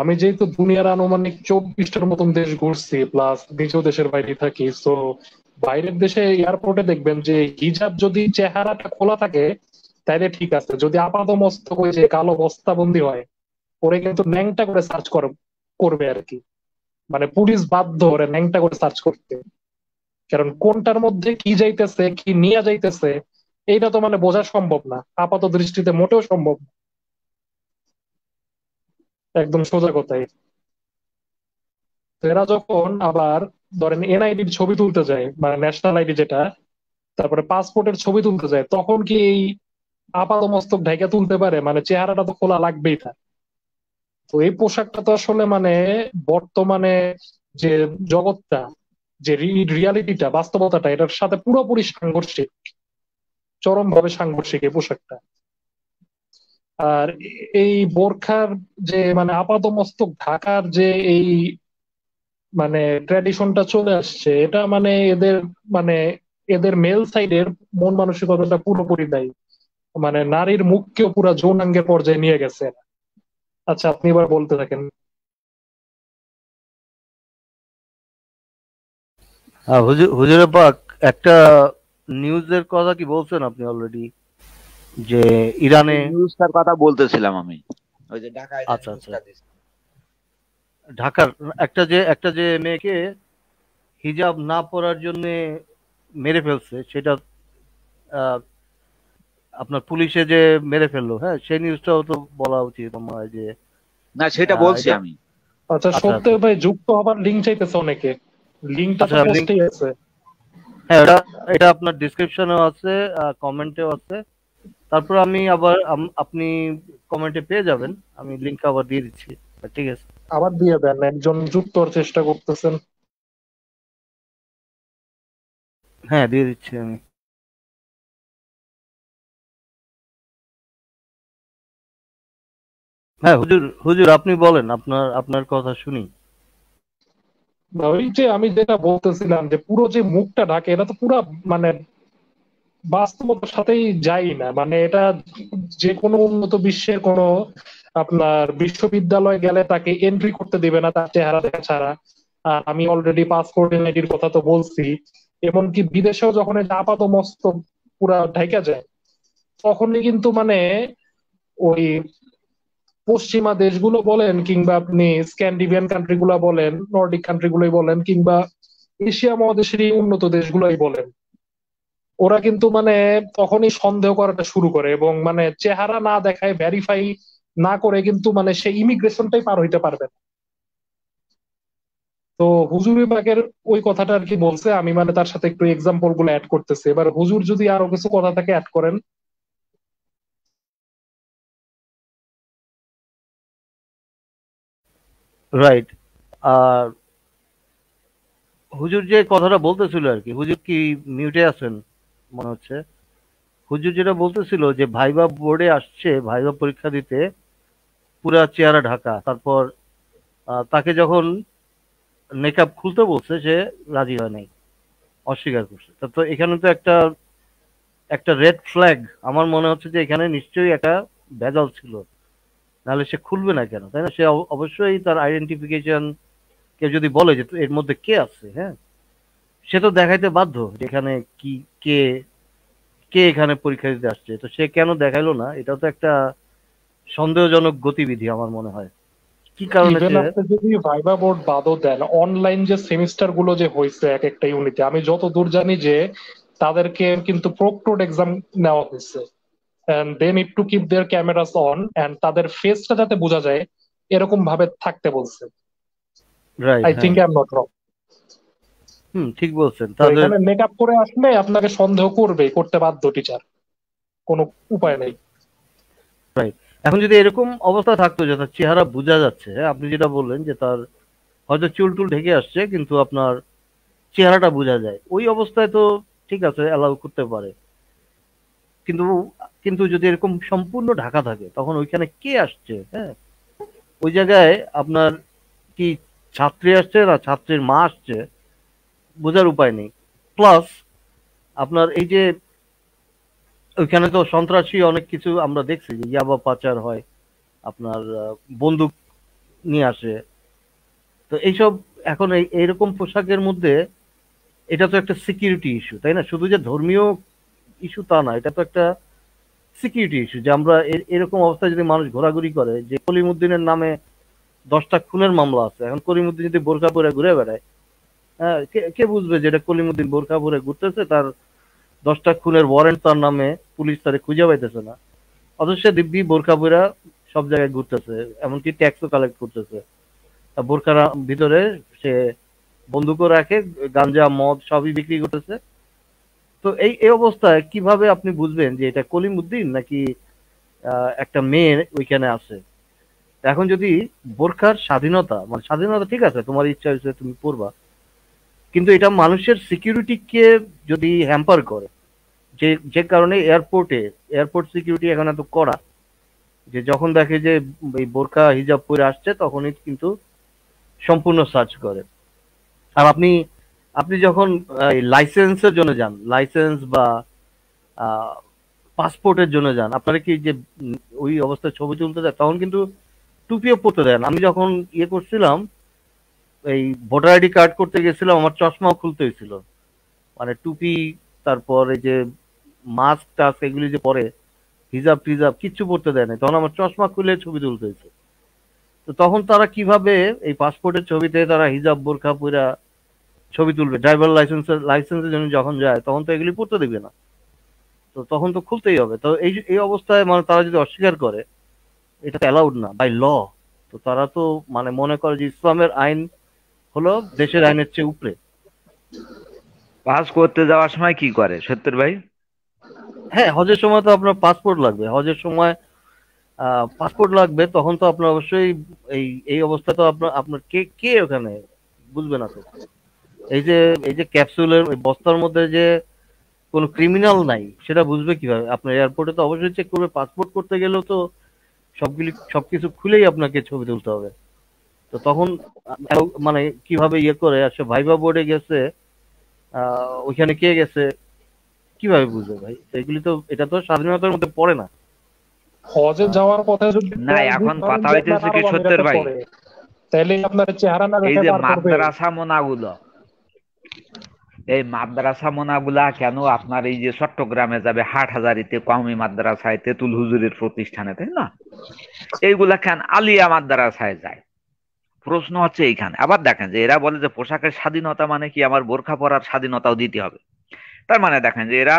আমি যেহেতু দুনিয়ার আনুমানিক 24টার মতন দেশ ঘুরছি, প্লাস নিজেও দেশের বাইরে থাকি, তো বাইরের দেশে এয়ারপোর্টে দেখবেন যে হিজাব যদি চেহারাটা খোলা থাকে তাইলে ঠিক আছে, যদি আপাত মস্তক ওই যে কালো বস্তাবন্দি হয়, ওরে কিন্তু ন্যাংটা করে সার্চ করবে আর কি। মানে পুলিশ বাধ্য ওরে ন্যাংটা করে সার্চ করতে, কারণ কোনটার মধ্যে কি যাইতেছে কি নিয়ে যাইতেছে এইটা তো মানে বোঝা সম্ভব না, আপাত দৃষ্টিতে মোটেও সম্ভব না। একদম সোজা কথাই। তো এরা যখন আবার ধরেন এনআইডির ছবি তুলতে যায়, মানে ন্যাশনাল আইডি যেটা, তারপরে পাসপোর্টের ছবি তুলতে যায়, তখন কি এই আপাত মস্তক ঢাইকা তুলতে পারে? মানে চেহারাটা তো খোলা লাগবেই তার। তো এই পোশাকটা তো আসলে মানে বর্তমানে যে জগৎটা, যে রিয়ালিটিটা, বাস্তবতাটা, এটার সাথে পুরোপুরি সাংঘর্ষিক, চরম ভাবে সাংঘর্ষিক এই পোশাকটা। আর এই বোরখার যে মানে আপাত মস্তক ঢাকার যে এই মানে ট্র্যাডিশনটা চলে আসছে, এটা মানে এদের মানে এদের মেল সাইডের মন মানসিকতাটা পুরোপুরি দেয়, মানে নারীর মুখকেও পুরো যৌনাঙ্গের পর্যায়ে নিয়ে গেছে। আচ্ছা, আপনি এবার বলতে থাকেন। হুজুরে পাক, একটা নিউজের কথা কি বলছেন আপনি অলরেডি, যে ইরানে? নিউজটার কথা বলতেছিলাম আমি, ওই যে ঢাকায় যে আচ্ছা আচ্ছা, নিউজটা দিচ্ছে। ঢাকার একটা যে মেয়েকে হিজাব না পরার জন্য মেরে ফেলছে, সেটা আহ, আপনার পুলিশে যে মেরে ফেললো, হ্যাঁ, সেই নিউজটাও তো বলা উচিত আমার হয় যে না সেটা বলছি এটা। আমি। আচ্ছা, আচ্ছা সত্যি আচ্ছা ভাই যুক্ত হবার লিঙ্ক চাইতেছে অনেকে, লিঙ্কটা তো আচ্ছা, লিঙ্ক, পোস্টেই আছে। হ্যাঁ, এটা আপনার ডিসক্রিপশনেও আছে, কমেন্টেও আছে। তারপর আমি আবার আপনি কমেন্টে পেয়ে যাবেন, আমি লিংক আবার দিয়ে দিচ্ছি। ঠিক আছে। আবার দিয়ে দেন, একজন যুক্ত হওয়ার চেষ্টা করতেছেন। হ্যাঁ, দিয়ে দিচ্ছি আমি। হ্যাঁ, হুজুর হুজুর আপনি বলেন, আপনার কথা শুনি। না, ওই যে আমি যেটা বলতেছিলাম যে পুরো যে মুখটা ঢাকে, এটা তো পুরো মানে বাস্তবতার সাথেই যায় না। মানে এটা যে কোনো উন্নত বিশ্বের কোনো আপনার বিশ্ববিদ্যালয় গেলে তাকে এন্ট্রি করতে দিবে না তার চেহারা দেখা ছাড়া। আর আমি অলরেডি পাসপোর্ট এনআইডির কথা তো বলছি, এমনকি বিদেশেও যখন এটা আপাত মস্তক পুরা ঢাইকা যায়, তখনই কিন্তু মানে ওই পশ্চিমা দেশগুলো বলেন কিংবা আপনি স্ক্যান্ডিভিয়ান কান্ট্রি গুলা বলেন, নর্ডিক কান্ট্রি গুলোই বলেন, কিংবা এশিয়া মহাদেশের এই উন্নত দেশগুলোই বলেন, ওরা কিন্তু মানে তখনই সন্দেহ করাটা শুরু করে, এবং মানে চেহারা না দেখায়, ভেরিফাই না করে কিন্তু মানে সে ইমিগ্রেশনটাই পার হইতে পারবে না। তো হুজুর বিভাগের ওই কথাটা আর কি বলছে, আমি মানে তার সাথে একটু এক্সাম্পল গুলো অ্যাড করতেছি, এবার হুজুর যদি আরো কিছু কথা থাকে অ্যাড করেন। রাইট। আর হুজুর যে কথাটা বলতেছিল আর কি, হুজুর কি মিউটে আছেন মনে হচ্ছে? হুজুর যেটা বলতেছিল যে ভাইবা বোর্ডে আসছে ভাইবা পরীক্ষা দিতে, পুরা চেহারা ঢাকা, তারপর তাকে যখন নেকআপ খুলতে বলছে সে রাজি হয় নাই, অস্বীকার করছে। তো এখানে তো একটা একটা রেড ফ্ল্যাগ। আমার মনে হচ্ছে যে এখানে নিশ্চয়ই একটা ভেজাল ছিল, নাহলে সে খুলবে না কেন, তাই না? সে অবশ্যই তার আইডেন্টিফিকেশন, কেউ যদি বলে যে এর মধ্যে কে আছে, হ্যাঁ, সে তো দেখাইতে বাধ্য যে এখানে কি, কে কে এখানে পরীক্ষা দিতে আসছে। তো সে কেন দেখাইলো না, এটা তো একটা সন্দেহজনক গতিবিধি আমার মনে হয়। কি কারণে ইভেন সে। আপনি যদি ভাইবা বোর্ড বাদও দেন, অনলাইন যে সেমিস্টার গুলো যে হয়েছে এক একটা ইউনিটে, আমি যত দূর জানি যে তাদেরকে কিন্তু প্রক্টরড এক্সাম নেওয়া হয়েছে, and they need to keep their cameras on, and তাদের ফেসটা যাতে বোঝা যায় এরকম ভাবে থাকতে বলছে। রাইট, আই হ্যাঁ। Think I am not wrong. Hmm, ঠিক বলছেন তো তাদের। এখানে মেকআপ করে আসলে আপনাকে সন্দেহ করবে, করতে বাধ্য টিচার, কোনো উপায় নেই। রাইট। এখন যদি এরকম অবস্থা থাকতো যে তার চেহারা বোঝা যাচ্ছে, হ্যাঁ, আপনি যেটা বললেন যে তার হয়তো চুল টুল ঢেকে আসছে কিন্তু আপনার চেহারাটা বোঝা যায়, ওই অবস্থায় তো ঠিক আছে, অ্যালাউ করতে পারে। কিন্তু কিন্তু যদি এরকম সম্পূর্ণ ঢাকা থাকে তখন ওইখানে কে আসছে, হ্যাঁ, ওই জায়গায় আপনার কি ছাত্রী আসছে না ছাত্রীর মা আসছে, বোঝার উপায় নেই। প্লাস আপনার এই যে ওইখানে তো সন্ত্রাসী অনেক কিছু আমরা দেখছি, যে ইয়াবা পাচার হয়, আপনার বন্দুক নিয়ে আসে। তো এইসব এখন এইরকম পোশাকের মধ্যে, এটা তো একটা সিকিউরিটি ইস্যু, তাই না? শুধু যে ধর্মীয় ইস্যু তা না, এটা তো একটা সিকিউরিটি ইস্যু যে আমরা এরকম অবস্থায় যদি মানুষ ঘোরাঘুরি করে, যে কলিমুদ্দিনের নামে 10টা খুনের মামলা আছে, এখন কলিমুদ্দিন যদি বোরকা পরে ঘুরে বেড়ায়, হ্যাঁ, কে কে বুঝবে যে এটা কলিমুদ্দিন বোরকা পরে ঘুরতেছে, তার 10টা খুনের ওয়ারেন্ট তার নামে, পুলিশ তারে খুঁজে পাইতেছে না, অথচ সে দিব্যি বোরকা পরে সব জায়গায় ঘুরতেছে, এমনকি ট্যাক্সও কালেক্ট করতেছে। বোরকার ভিতরে সে বন্দুকও রাখে, গাঞ্জা মদ সবই বিক্রি করতেছে। তো এই অবস্থায় কিভাবে আপনি বুঝবেন যে এটা কলিমুদ্দিন নাকি একটা মেয়ে ওইখানে আছে? এখন যদি বোরখার স্বাধীনতা, মানে স্বাধীনতা ঠিক আছে, তোমার ইচ্ছা হয়েছে তুমি পড়বা, কিন্তু এটা মানুষের সিকিউরিটিকে যদি হ্যাম্পার করে, যে যে কারণে এয়ারপোর্ট সিকিউরিটি এখন এত কড়া, যে যখন দেখে যে এই বোরকা হিজাব পরে আসছে তখনই কিন্তু সম্পূর্ণ সার্চ করে। আর আপনি আপনি যখন লাইসেন্সের জন্য যান, লাইসেন্স বা পাসপোর্টের জন্য যান, আপনারা কি যে ওই অবস্থায় ছবি তুলতে দেয়, তখন কিন্তু টুপিও পরতে দেন। আমি যখন ইয়ে করছিলাম, এই ভোটার আইডি কার্ড করতে গেছিলাম, আমার চশমাও খুলতে হয়েছিল, মানে টুপি, তারপর এই যে মাস্ক টাস্ক এগুলি যে পরে, হিজাব টিজাব কিচ্ছু পড়তে দেয় না, তখন আমার চশমা খুলে ছবি তুলতে হয়েছে। তো তখন তারা কিভাবে এই পাসপোর্টের ছবিতে তারা হিজাব বোরখা পুরা ছবি তুলবে? ড্রাইভার লাইসেন্সের জন্য যখন যায় তখন তো এগুলি পড়তে দিবে না, তো তখন তো খুলতেই হবে। তো এই এই অবস্থায় মানে তারা যদি অস্বীকার করে, এটা তো অ্যালাউড না বাই ল। তো তারা তো মানে মনে করে যে ইসলামের আইন হলো দেশের আইনের চেয়ে উপরে। পাস করতে যাওয়ার সময় কি করে সত্যের ভাই? হ্যাঁ, হজের সময় তো আপনার পাসপোর্ট লাগবে, হজের সময় পাসপোর্ট লাগবে, তখন তো আপনার অবশ্যই এই এই অবস্থা তো আপনার আপনার কে কে ওখানে বুঝবে না তো। এই যে এই যে ক্যাপসুলের ওই বস্তার মধ্যে যে কোনো ক্রিমিনাল নাই, সেটা বুঝবে কিভাবে? আপনার এয়ারপোর্টে তো অবশ্যই চেক করবে, পাসপোর্ট করতে গেলেও তো সবকিছু খুলেই আপনাকে ছবি তুলতে হবে। তো তখন মানে কিভাবে ইয়ে করে আসলে ভাইবা বোর্ডে গেছে, ওইখানে কে গেছে, কিভাবে বুঝবে ভাই? তো এগুলি তো, এটা তো স্বাধীনতার মধ্যে পড়ে না। হজে যাওয়ার কথা যদি না, ট্রানজিট এখন ধরেন কথা যে আপনার হইতেছে কি আরব সত্যের আমিরাতে ভাই, পড়ে, তাহলে আপনার চেহারা না এই দেখে যে পার করবে? মাদ্রাসা মোনাগুলো, এই মাদ্রাসা মোনাগুলা কেন আপনার এই যে চট্টগ্রামে যাবে হাটহাজারীতে কওমি মাদ্রাসায় তেতুল হুজুরের প্রতিষ্ঠানে, তাই না? এইগুলা কেন আলিয়া মাদ্রাসায় যায়? প্রশ্ন হচ্ছে এইখানে। আবার দেখেন যে এরা বলে যে পোশাকের স্বাধীনতা মানে কি আমার বোরখা পরার স্বাধীনতাও দিতে হবে। তার মানে দেখেন যে এরা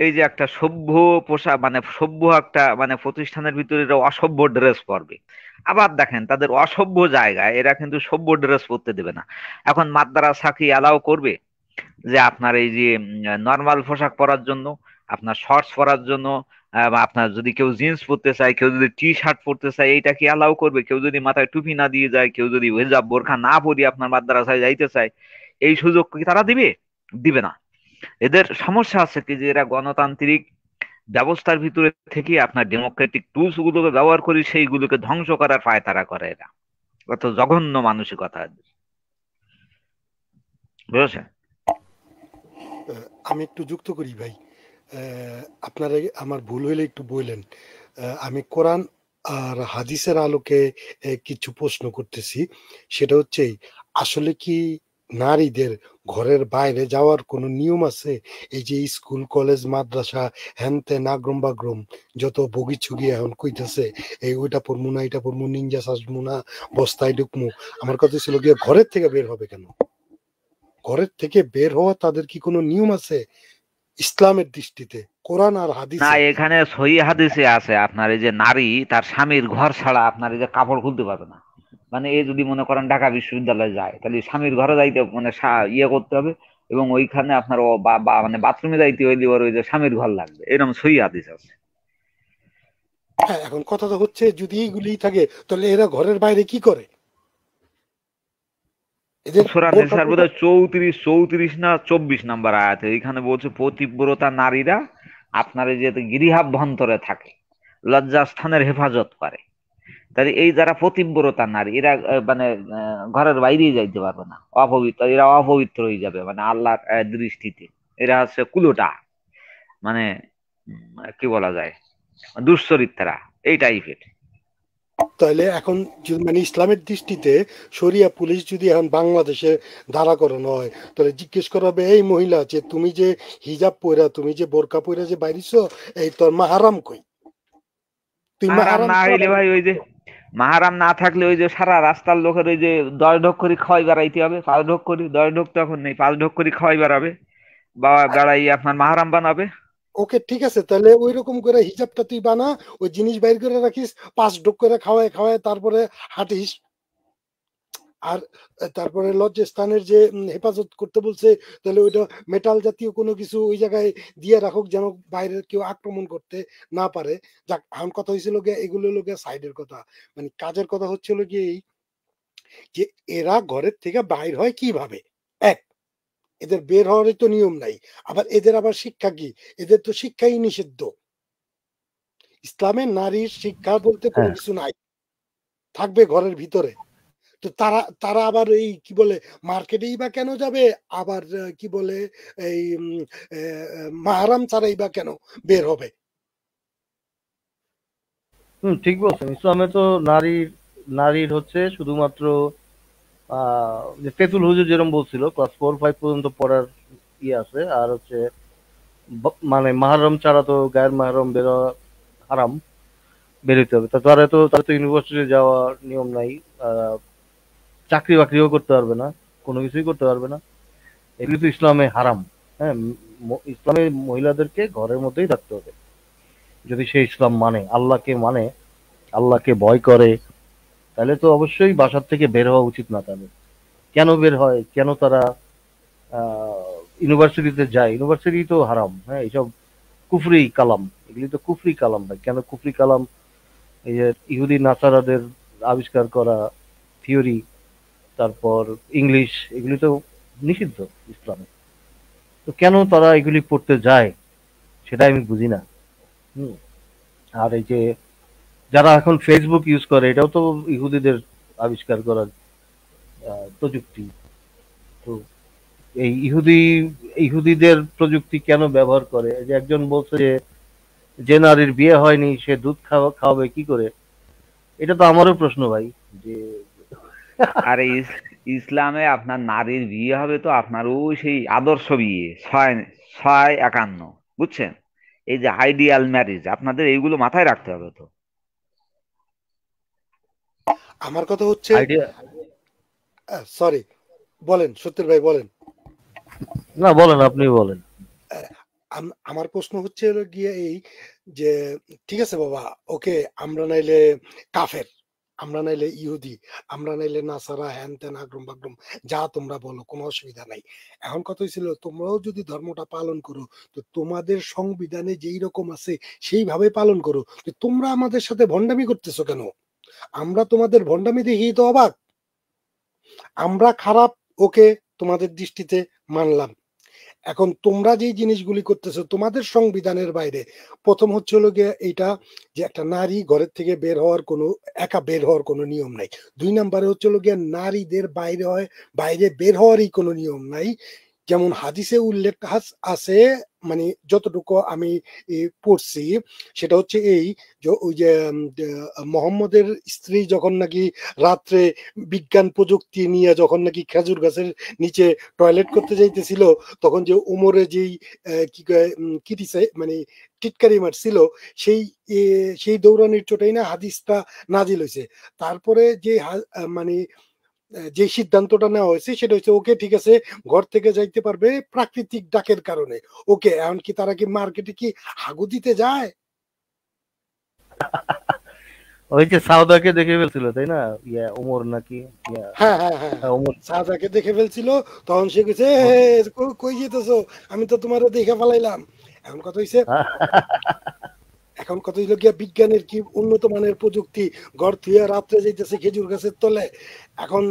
এই যে একটা সভ্য পোশাক মানে সভ্য একটা মানে প্রতিষ্ঠানের ভিতরে এরা অসভ্য ড্রেস পরবে। আবার দেখেন তাদের অসভ্য জায়গায় এরা কিন্তু সভ্য ড্রেস পরতে দেবে না। এখন মাদ্রাসা কি অ্যালাউ করবে যে আপনার এই যে নর্মাল পোশাক পরার জন্য, আপনার শর্টস পরার জন্য, বা আপনার যদি কেউ জিন্স পরতে চায়, কেউ যদি টি শার্ট পরতে চায়, এইটা কি অ্যালাউ করবে? কেউ যদি মাথায় টুপি না দিয়ে যায়, কেউ যদি হিজাব বোরখা না পরিয়ে আপনার মাদ্রাসায় যাইতে চায়, এই সুযোগ কি তারা দিবে? দিবে না। এদের সমস্যা আছে কি যে এরা গণতান্ত্রিক ব্যবস্থার ভিতরে থেকে আপনার ডেমোক্রেটিক টুলস গুলোকে ব্যবহার করে সেইগুলোকে ধ্বংস করার পায়তারা করে এরা। কত জঘন্য মানসিকতা এদের, বুঝেছেন? আমি একটু যুক্ত করি ভাই। আপনারা আমার ভুল হইলে একটু বললেন। আমি কোরআন আর হাদিসের আলোকে কিছু প্রশ্ন করতেছি। সেটা হচ্ছে আসলে কি নারীদের ঘরের বাইরে যাওয়ার কোনো নিয়ম আছে? এই যে স্কুল কলেজ মাদ্রাসা হ্যান ত্যান আগ্রম বাগ্রম যত বগি ছুগি এখন কইতেছে এই ওইটা পড়মু না এটা পড়মু নিনজা সাজমু না বস্তায় ঢুকমু। আমার কথা ছিল গিয়ে ঘরের থেকে বের হবে কেন? ঘরের থেকে বের হওয়া তাদের কি কোনো নিয়ম আছে ইসলামের দৃষ্টিতে কোরআন আর না, হাদিসে? এখানে সহি হাদিসে আছে আপনার এই যে নারী তার স্বামীর ঘর ছাড়া আপনার এই যে কাপড় খুলতে পারবে না। মানে এই যদি মনে করেন ঢাকা বিশ্ববিদ্যালয়ে যায় তাহলে স্বামীর ঘরে যাইতে মানে ইয়ে করতে হবে, এবং ওইখানে আপনার মানে বাথরুমে যাইতে হইলে ওর ওই যে স্বামীর ঘর লাগবে, এরকম সহি হাদিস আছে। হ্যাঁ, এখন কথা তো হচ্ছে যদি এইগুলি থাকে তাহলে এরা ঘরের বাইরে কি করে? এদের সূরা বোরকা নিসার টোরকা? বোধহয় 34 না 24 নম্বর আয়াতে এখানে বলছে পতিব্রতা নারীরা আপনার এই যে গৃহাভ্যন্তরে থাকে, লজ্জাস্থানের হেফাজত করে। তাহলে এই যারা পতিব্রতা নারী এরা মানে ঘরের বাইরেই যাইতে পারবে না, অপবিত্র, এরা অপবিত্র হয়ে যাবে মানে আল্লাহর দৃষ্টিতে। এরা হচ্ছে কুলোটা, মানে কি বলা যায়, দুশ্চরিত্রা, এই টাইপের। তাহলে এখন মানে ইসলামের দৃষ্টিতে শরিয়া পুলিশ যদি এখন বাংলাদেশে দাঁড়া করানো হয় তাহলে জিজ্ঞেস করা হবে এই মহিলা যে তুমি যে হিজাব পইরা তুমি যে বোরকা পইরা যে বাইরিছ এই তোর মাহারাম কই? তুই মাহারাম মাহারাম না ছাড়া হইলে ভাই ওই যে মাহারাম না থাকলে ওই যে সারা রাস্তার লোকের ওই যে 10 ঢোক করে খাওয়াই বেড়াইতে হবে, 5 ঢোক করে, 10 ঢোক তখন নেই, 5 ঢোক করে খাওয়াই বেড়াবে বা বেড়াই আপনার মাহারাম বানাবে। ওকে ঠিক আছে তাহলে ওই রকম করে হিজাবটা তুই বানা, ওই জিনিস বাইর করে রাখিস, 5 ঢোক করে খাওয়ায় খাওয়ায় তারপরে হাঁটিস। আর তারপরে লজ্জাস্থানের যে হেফাজত করতে বলছে তাহলে ওইটা মেটাল জাতীয় কোনো কিছু ওই জায়গায় দিয়ে রাখুক যেন বাইরের কেউ আক্রমণ করতে না পারে। যাক, এখন কথা হয়েছিল গিয়ে এগুলো লোকে সাইডের কথা, মানে কাজের কথা হচ্ছিল কি এই যে এরা ঘরের থেকে বাইর হয় কিভাবে? এক, এদের বের হওয়ারই তো নিয়ম নাই। আবার এদের আবার শিক্ষা কি? এদের তো শিক্ষাই নিষিদ্ধ। ইসলামে নারীর শিক্ষা বলতে কোনো হ্যাঁ, কিছু নাই, থাকবে ঘরের ভিতরে। তো তারা তারা আবার এই কি বলে মার্কেটেই বা কেন যাবে? আবার কি বলে এই মাহারাম ছাড়াই বা কেন বের হবে? ঠিক বলছেন। ইসলামে তো নারীর নারীর হচ্ছে শুধুমাত্র যে তেতুল হুজুর যেরকম বলছিল ক্লাস 4-5 পর্যন্ত পড়ার আছে, আর হচ্ছে মানে মাহরম ছাড়া তো গায়ের মাহরম বেরোয়া হারাম, বেরোতে হবে। তা তারা তো ইউনিভার্সিটি যাওয়ার নিয়ম নাই, আহ, চাকরি বাকরিও করতে পারবে না, কোনো কিছুই করতে পারবে না। এগুলি তো ইসলামে হারাম। হ্যাঁ, ইসলামে মহিলাদেরকে ঘরের মধ্যেই থাকতে হবে। যদি সে ইসলাম মানে, আল্লাহকে মানে, আল্লাহকে ভয় করে, তাহলে তো অবশ্যই বাসার থেকে বের হওয়া উচিত না তাদের। কেন বের হয়, কেন তারা ইউনিভার্সিটিতে যায়? ইউনিভার্সিটি তো হারাম। হ্যাঁ, এইসব কুফরি কালাম, এগুলি তো কুফরি কালাম ভাই। কেন কুফরি কালাম? এই যে ইহুদি নাসারাদের আবিষ্কার করা থিওরি, তারপর ইংলিশ, এগুলি তো নিষিদ্ধ ইসলামে। তো কেন তারা এগুলি পড়তে যায় সেটা আমি বুঝি না। হুম। আর এই যে যারা এখন ফেসবুক ইউজ করে, এটাও তো ইহুদিদের আবিষ্কার করার প্রযুক্তি। তো এই ইহুদিদের প্রযুক্তি কেন ব্যবহার করে? এই যে একজন বলছে যে যে নারীর বিয়ে হয়নি সে দুধ খাওয়াবে কি করে? এটা তো আমারও প্রশ্ন ভাই, যে আর ইসলামে আপনার নারীর বিয়ে হবে তো আপনার ওই সেই আদর্শ বিয়ে, 651, বুঝছেন? এই যে আইডিয়াল ম্যারেজ, আপনাদের এইগুলো মাথায় রাখতে হবে তো। আমার কথা হচ্ছে আইডিয়া সরি, বলেন সত্যের ভাই বলেন। না বলেন, আপনি বলেন। আমার প্রশ্ন হচ্ছে হলো গিয়ে এই যে ঠিক আছে বাবা, ওকে, আমরা নাইলে কাফের, আমরা নাইলে ইহুদি, আমরা নাইলে নাসারা, হ্যান ত্যান আগ্রম বাগ্রম, যা তোমরা বলো, কোনো অসুবিধা নাই। এখন কথা হয়েছিল তোমরাও যদি ধর্মটা পালন করো তো তোমাদের সংবিধানে যেই রকম আছে সেইভাবে পালন করো, তো তোমরা আমাদের সাথে ভণ্ডামি করতেছো কেন? আমরা তোমাদের ভণ্ডামি দেখেই তো অবাক। আমরা খারাপ, ওকে, তোমাদের দৃষ্টিতে মানলাম। এখন তোমরা যেই জিনিসগুলি করতেছো তোমাদের সংবিধানের বাইরে, প্রথম হচ্ছে হলো গিয়ে এইটা যে একটা নারী ঘরের থেকে বের হওয়ার কোনো, একা বের হওয়ার কোনো নিয়ম নাই। 2 নাম্বারে হচ্ছে হলো গিয়ে নারীদের বাইরে বের হওয়ারই কোনো নিয়ম নাই। যেমন হাদিসে উল্লেখ আছে, মানে যতটুকু আমি পড়ছি সেটা হচ্ছে এই যে ওই যে মোহাম্মদের স্ত্রী যখন নাকি রাত্রে বিজ্ঞান প্রযুক্তি নিয়ে যখন নাকি খেজুর গাছের নিচে টয়লেট করতে যাইতেছিল, তখন যে উমরে যেই কি কি দিছে মানে টিটকারি মারছিল, সেই সেই দৌড়ানির চোটাই না হাদিসটা নাজিল হয়েছে। তারপরে যে মানে যে সিদ্ধান্তটা নেওয়া হয়েছে সেটা হচ্ছে ওকে ঠিক আছে, ঘর থেকে যাইতে পারবে প্রাকৃতিক ডাকের কারণে। ওকে, এখন কি তারা কি মার্কেটে কি হাগু দিতে যায়? ওই যে সাউদাকে দেখে ফেলছিল তাই না, ইয়া ওমর নাকি, ইয়া হ্যাঁ হ্যাঁ হ্যাঁ, ওমর। সাদাকে দেখে ফেলছিল, তখন সে কইছে কই যেতেছো, আমি তো তোমার দেখে ফেলাইলাম। এখন কথা হইছে, এখন কত হইলো গিয়া বিজ্ঞানের কি উন্নত মানের প্রযুক্তি, ঘর থুইয়া রাত্রে যাইতেছে খেজুর গাছের তলে। এখন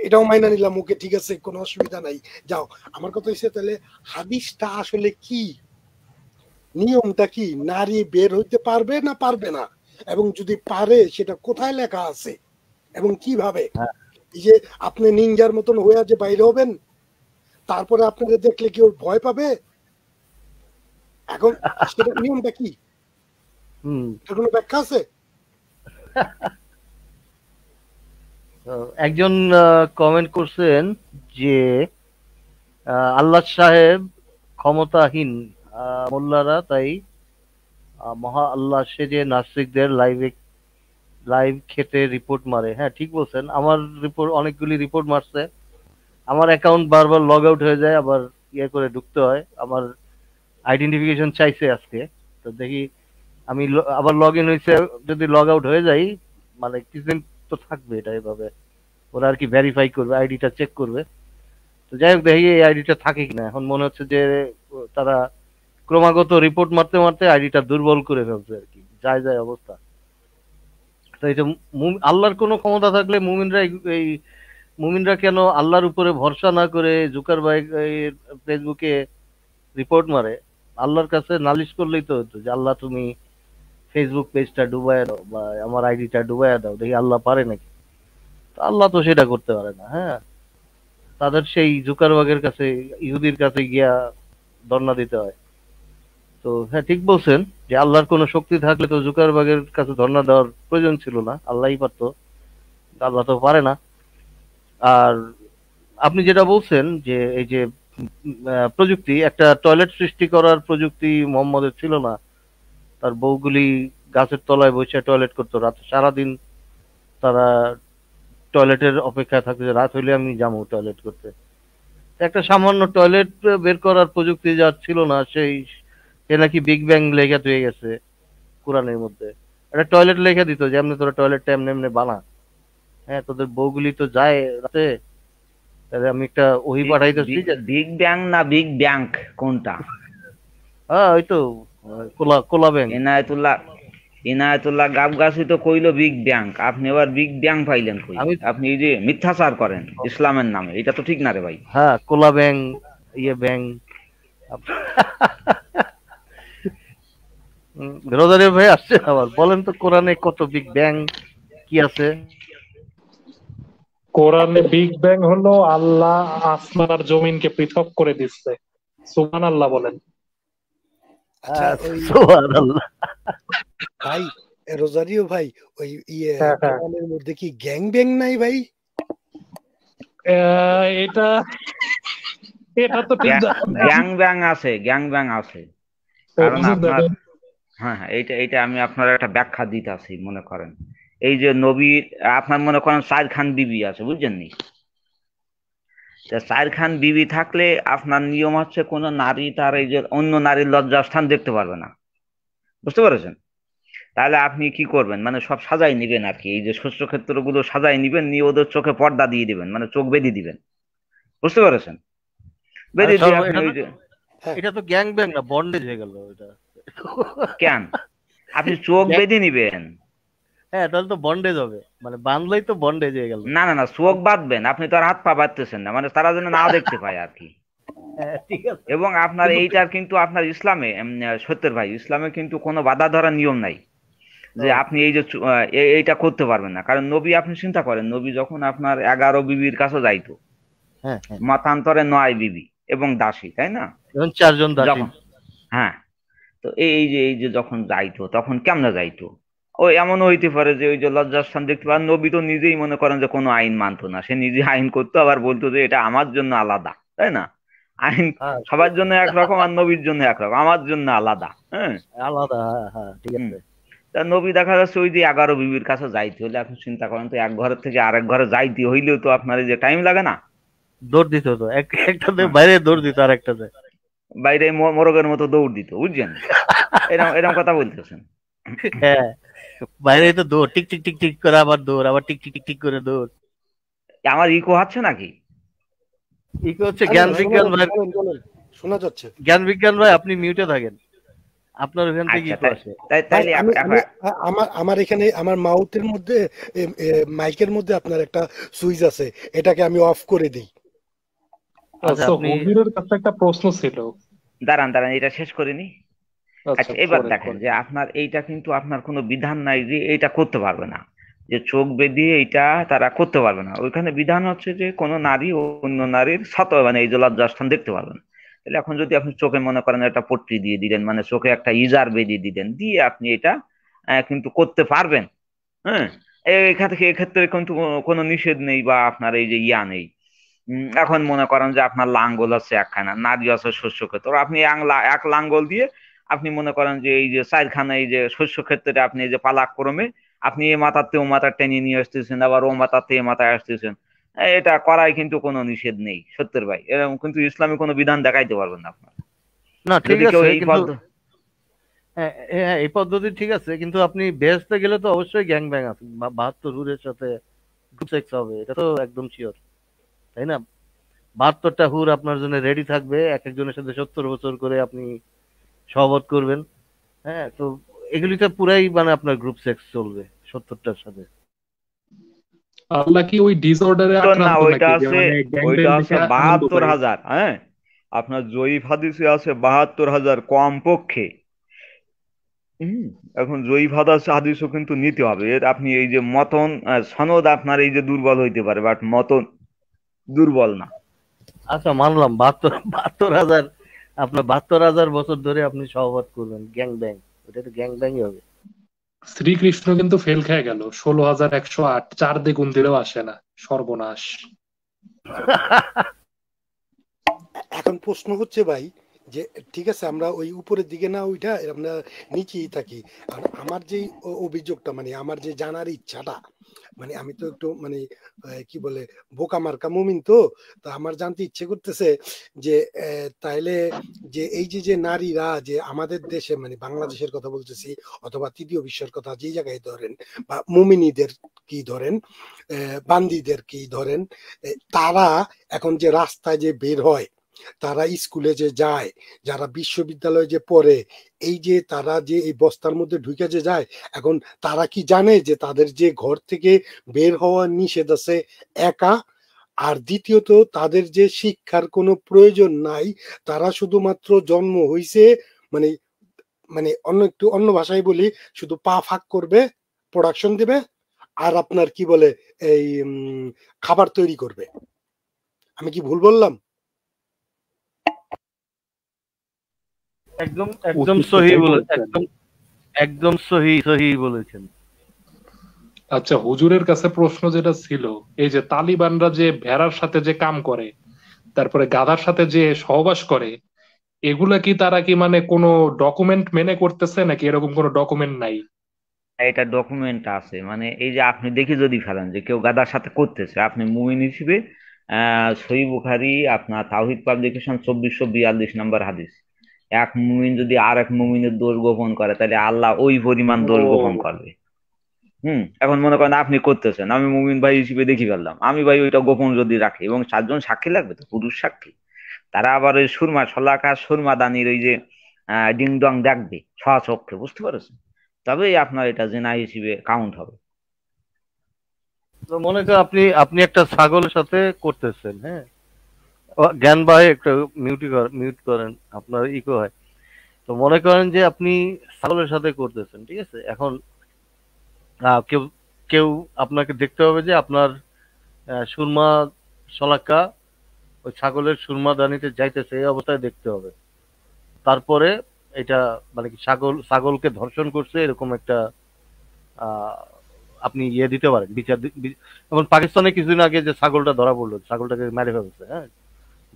এটাও মাইনা নিলাম, ওকে ঠিক আছে, কোনো অসুবিধা নাই, যাও। আমার কথা হইছে তাহলে হাদিসটা আসলে কি, নিয়মটা কি, নারী বের হইতে পারবে না পারবে না, এবং যদি পারে সেটা কোথায় লেখা আছে এবং কিভাবে? এই যে আপনি নিনজার মতন হয়ে যে বাইরে হবেন, তারপরে আপনারা দেখলে কি ওর ভয় পাবে? এখন সেটা নিয়মটা কি, এর কোনো ব্যাখ্যা আছে? একজন কমেন্ট করছেন যে আল্লাহ সাহেব ক্ষমতাহীন, মোল্লারা তাই মহা আল্লাহ সেজে নাস্তিকদের লাইভ খেতে রিপোর্ট মারে। হ্যাঁ ঠিক বলছেন, আমার রিপোর্ট অনেকগুলি রিপোর্ট মারছে, আমার অ্যাকাউন্ট বারবার লগ আউট হয়ে যায়, আবার ইয়ে করে ঢুকতে হয়, আমার আইডেন্টিফিকেশন চাইছে আজকে, তো দেখি আমি আবার লগ ইন হয়েছে, যদি লগ আউট হয়ে যাই মানে কিছুদিন তো থাকবে এটা এভাবে, ওরা আর কি ভেরিফাই করবে, আইডিটা চেক করবে। তো যাই হোক দেখি এই আইডিটা থাকে কিনা, এখন মনে হচ্ছে যে তারা ক্রমাগত রিপোর্ট মারতে মারতে আইডিটা দুর্বল করে ফেলছে আর কি, যায় যায় অবস্থা। তো এটা আল্লাহর কোনো ক্ষমতা থাকলে মুমিনরা কেন আল্লাহর উপরে ভরসা না করে জুকারবার্গ ফেসবুকে রিপোর্ট মারে? আল্লাহর কাছে নালিশ করলেই তো হতো যে আল্লাহ তুমি ফেসবুক পেজটা ডুবাইয়া দাও বা আমার আইডিটা ডুবাইয়া দাও, দেখি আল্লাহ পারে নাকি। আল্লাহ তো সেটা করতে পারে না। হ্যাঁ, তাদের সেই জুকারবার্গের কাছে, ইহুদির কাছে গিয়া ধর্ণা দিতে হয়। তো হ্যাঁ ঠিক বলছেন যে আল্লাহর কোনো শক্তি থাকলে তো জুকারবার্গের কাছে ধর্ণা দেওয়ার প্রয়োজন ছিল না, আল্লাহই পারতো, আল্লাহ তো পারে না। আর আপনি যেটা বলছেন যে এই যে প্রযুক্তি, একটা টয়লেট সৃষ্টি করার প্রযুক্তি মোহাম্মদের ছিল না, তার বউগুলি গাছের তলায় বসে টয়লেট করতো রাত সারাদিন, তারা টয়লেটের অপেক্ষায় থাকতো যে রাত হইলে আমি যাবো টয়লেট করতে। একটা সামান্য টয়লেট বের করার প্রযুক্তি যার ছিল না, সে নাকি বিগ ব্যাং লেখা হয়ে গেছে কোরআনের মধ্যে। একটা টয়লেট লেখা দিত যে এমনি তোরা টয়লেটটা এমনি এমনি বানা। হ্যাঁ, তোদের বউগুলি তো যায় রাতে, তাহলে আমি একটা ওহি পাঠাইতেছি যে বিগ ব্যাং না বিগ ব্যাংক কোনটা? হ্যাঁ ওই তো কোলা ব্যাং। ইনায়তুল্লাহ গাবগাছি তো কইলো বিগ ব্যাং, আপনি এবার বিগ ব্যাং পাইলেন কই? আপনি এই যে মিথ্যাচার করেন ইসলামের নামে, এটা তো ঠিক না রে ভাই। হ্যাঁ কোলা ব্যাং, ইয়ে ব্যাং। রোজারিও ভাই আসছে আবার, বলেন তো কোরআনে কত বিগ ব্যাং কি আছে? কোরআনে বিগ ব্যাং হলো আল্লাহ আসমান আর জমিনকে পৃথক করে দিচ্ছে। সুবহানাল্লাহ বলেন। আচ্ছা ভাই, রোজারিও ভাই, ওই কোরআনের মধ্যে কি গ্যাং ব্যাং নাই ভাই? এটা তো গ্যাং ব্যাং আছে, গ্যাং ব্যাং আছে। কারণ আপনার হ্যাঁ এইটা আমি আপনার একটা ব্যাখ্যা দিতেছি। মনে করেন এই যে নবী, আপনার মনে করেন 4 খান বিবি আছে, বুঝছেন নি? চারখান বিবি থাকলে আপনার নিয়ম হচ্ছে কোনো নারী তার এই যে অন্য নারীর লজ্জাস্থান দেখতে পারবে না, বুঝতে পেরেছেন? তাহলে আপনি কি করবেন, মানে সব সাজাই নিবেন আর কি, এই যে শস্য ক্ষেত্রগুলো সাজাই নিবেন, নিয়ে ওদের চোখে পর্দা দিয়ে দিবেন, মানে চোখ বেঁধে দিবেন, বুঝতে পেরেছেন? আরে বেঁধে দিয়ে আপনি এটা ওই তো যে হ্যাঁ এটা তো গ্যাং ব্যাং না, বন্ডেজ হয়ে গেল এটা। কেন আপনি চোখ Gang- বেঁধে নিবেন? হ্যাঁ, তাহলে তো বন্ডেজ হবে, মানে বাঁধলেই তো বন্ডেজ হয়ে গেল। না না না, চোখ বাঁধবেন, আপনি তো আর হাত পা বাঁধতেছেন না, মানে তারা যেন না দেখতে পায় আর কি। হ্যাঁ, ঠিক আছে, এবং আপনার কিন্তু এইটার কিন্তু আপনার ইসলামে সত্যের ভাই, ইসলামে কিন্তু কোনো বাধা ধরার নিয়ম নাই যে ও, আপনি এই যে এইটা করতে পারবেন না। কারণ নবী, আপনি চিন্তা করেন, নবী যখন আপনার 11 বিবির কাছে যাইতো, হ্যাঁ হ্যাঁ, মতান্তরে 9 বিবি এবং দাসী, তাই না? এখন 4 জন দাসী। যখন, হ্যাঁ, তো এই যে যখন যাইতো তখন কেমনে যাইতো? ওই এমনও হইতে পারে যে ওই যে লজ্জাস্থান দেখতে পারেন, নবী তো নিজেই মনে করেন যে কোনো আইন মানতো না, সে নিজে আইন করতো, আবার বলতো যে এটা আমার জন্য আলাদা, তাই না? আইন হ্যাঁ, সবার জন্য একরকম, আর নবীর জন্য একরকম, আমার জন্য আলাদা। হ্যাঁ। আলাদা, হ্যাঁ হ্যাঁ, ঠিক হুম। আছে। তা নবী দেখা যাচ্ছে ওই যে 11 বিবির কাছে যাইতে হলে, আপনি চিন্তা করেন তো, এক ঘরের থেকে আরেক ঘরে যাইতে হইলেও তো আপনার এই যে টাইম লাগে না? দৌড় দিত তো, একটাতে হ্যাঁ। বাইরে দৌড় দিত আর একটাতে। বাইরে মোরগের মতো দৌড় দিত, বুঝছেন? এরকম এরকম কথা বলতেছেন? হ্যাঁ, বাইরে তো দৌড়, টিক টিক টিক টিক করে আবার দৌড়, আবার টিক টিক টিক টিক করে দৌড়। আমার ইকো হচ্ছে নাকি? কি হচ্ছে? না, জ্ঞান না, শোনা বিজ্ঞান ভাই, যাচ্ছে, বলেন বলেন, শোনা যাচ্ছে। জ্ঞান বিজ্ঞান ভাই, আপনি মিউটে থাকেন, আপনার ওখান থেকে আচ্ছা, ইকো আসে। ভাই তাইলে আমি আমি আমার আমার এখানে আমার মাউথের মধ্যে মাইকের মধ্যে আপনার একটা সুইচ আছে, এটাকে আমি অফ করে দিই। আচ্ছা, তো আপনি হুজুরের কাছে একটা প্রশ্ন ছিল। দাঁড়ান দাঁড়ান, এটা শেষ করিনি। আচ্ছা, আচ্ছা, এবার করেন দেখেন করেন। যে আপনার এইটা কিন্তু আপনার কোনো বিধান নাই যে এইটা করতে পারবে না, যে চোখ বেঁধে এইটা তারা করতে পারবে না। ওইখানে বিধান হচ্ছে যে কোনো নারী অন্য নারীর মানে এই যে লজ্জাস্থান দেখতে পারবে না। তাহলে এখন যদি আপনি চোখে মনে করেন একটা পট্টি দিয়ে দিলেন, মানে চোখে একটা ইজার বেঁধে দিলেন, দিয়ে আপনি এটা কিন্তু করতে পারবেন। হ্যাঁ। এক্ষেত্রে কিন্তু কোনো নিষেধ নেই, বা আপনার এই যে ইয়া নেই। এখন মনে করেন যে আপনার লাঙ্গল আছে একখানা, নারী আছে শস্য ক্ষেত্র, আপনি এক লাঙ্গল দিয়ে আপনি মনে করেন যে এই যে চারখানা এই যে শস্য ক্ষেত্রে আপনি এই যে পালাক্রমে আপনি এ মাথাতে ও মাথা টেনে নিয়ে আসতেছেন, আবার ও মাথাতে এ মাথায় আসতেছেন, এটা করাই কিন্তু কোনো নিষেধ নেই সত্যের ভাই, এরকম কিন্তু ইসলামে কোনো বিধান দেখাইতে পারবেন না আপনার। না, ঠিক যদি কেউ আছে, এই কিন্তু পদ্ধতি, হ্যাঁ হ্যাঁ, এই পদ্ধতি ঠিক আছে, কিন্তু আপনি বেহেস্তে গেলে তো অবশ্যই গ্যাং ব্যাং আছে, 72 হুরের সাথে গ্রুপ সেক্স হবে, এটা তো একদম শিওর, তাই না? 72টা হুর আপনার জন্য রেডি থাকবে, এক একজনের সাথে 70 বছর করে আপনি সহবত করবেন। হ্যাঁ, তো এগুলিতে পুরাই মানে আপনার গ্রুপ সেক্স চলবে 70টার সাথে। আল্লাহ কি ওই ডিসঅর্ডারে না, আক্রান্ত ওইটা নাকি, যে আছে, মানে গ্যাং ব্যাং ওইটা আছে দেখে আনন্দ পায়? 72,000। হ্যাঁ, আপনার জয়ীফ হাদিসে আছে 72,000 কম পক্ষে। হম। এখন জয়ীফ হাদিসও কিন্তু নিতে হবে, এর আপনি এই যে মতন সনদ আপনার এই যে দুর্বল হইতে পারে, বাট মতন দুর্বল না। আচ্ছা, মানলাম 72,000, আপনার 72,000 বছর ধরে আপনি সহবত করবেন গ্যাং ব্যাং, ওটা তো গ্যাং ব্যাংই হবে। শ্রীকৃষ্ণ কিন্তু ফেল খেয়ে গেল, 16,108, 4 দিয়ে গুণ দিলেও আসে না, সর্বনাশ। এখন প্রশ্ন হচ্ছে ভাই, যে ঠিক আছে আমরা ওই উপরের দিকে না ওইটা আমরা নিচেই থাকি, আর আমার যে অভিযোগটা, মানে আমার যে জানার ইচ্ছাটা, মানে আমি তো একটু মানে কি বলে বোকা মার্কা মুমিন, তো তো আমার জানতে ইচ্ছে করতেছে যে তাইলে যে এই যে যে নারীরা যে আমাদের দেশে, মানে বাংলাদেশের কথা বলতেছি অথবা তৃতীয় বিশ্বের কথা, যে জায়গায় ধরেন, বা মুমিনীদের কি ধরেন, বান্দিদের কি ধরেন, তারা এখন যে রাস্তায় যে বের হয়, তারা স্কুলে যে যায়, যারা বিশ্ববিদ্যালয়ে যে পড়ে, এই যে তারা যে এই বস্তার মধ্যে ঢুকে যে যায়, এখন তারা কি জানে যে তাদের যে ঘর থেকে বের হওয়ার নিষেধ আছে? একা। আর দ্বিতীয়ত, তাদের যে শিক্ষার কোনো প্রয়োজন নাই, তারা শুধুমাত্র জন্ম হইছে, মানে মানে অন্য ভাষায় বলি, শুধু পা ফাঁক করবে, প্রোডাকশন দিবে, আর আপনার কি বলে এই খাবার তৈরি করবে। আমি কি ভুল বললাম? একদম একদম উচিত সহি সেটাই বলে, বলছেন। একদম একদম সহি সহি বলেছেন। আচ্ছা, হুজুরের কাছে প্রশ্ন যেটা ছিল, এই যে তালিবানরা যে ভেড়ার সাথে যে কাম করে, তারপরে গাধার সাথে যে সহবাস করে, এগুলা কি তারা কি মানে কোনো ডকুমেন্ট মেনে করতেছে, নাকি এরকম কোনো ডকুমেন্ট নাই? এটা ডকুমেন্ট আছে, মানে এই যে আপনি দেখে যদি ফেলেন যে কেউ গাদার সাথে করতেছে, আপনি মুমিন হিসেবে সহিহ বুখারী আপনার তাওহীদ পাবলিকেশন 2442 নম্বর হাদিস। এক মুমিন যদি আর এক মুমিনের দোষ গোপন করে তাহলে আল্লাহ ওই পরিমাণ দোষ গোপন করবে। এখন মনে করেন আপনি করতেছেন, আমি মুমিন ভাই হিসেবে দেখি ফেললাম, আমি ভাই ওইটা গোপন যদি রাখি, এবং 4জন সাক্ষী লাগবে তো, পুরুষ সাক্ষী, তারা আবার ওই সুরমা শলাকা সুরমা দানির ওই যে ডিং ডং দেখবে স্বচক্ষে, বুঝতে পারছেন, তবেই আপনার এটা জেনা হিসেবে কাউন্ট হবে। তো মনে করেন আপনি আপনি একটা ছাগলের সাথে করতেছেন, হ্যাঁ, জ্ঞান ভাই একটা মিউট করেন, আপনার ইকো হয়। তো মনে করেন যে আপনি ছাগলের সাথে করতেছেন, ঠিক আছে। এখন কেউ কেউ আপনাকে দেখতে হবে যে আপনার সুরমা শলাকা ওই ছাগলের সুরমা দানিতে যাইতেছে, এই অবস্থায় দেখতে হবে। তারপরে এটা মানে কি ছাগলকে ধর্ষণ করছে এরকম একটা আহ, আপনি ইয়ে দিতে পারেন, বিচার যেমন পাকিস্তানে কিছুদিন আগে যে ছাগলটা ধরা পড়লো, ছাগলটাকে মেরে ফেলছে, হ্যাঁ,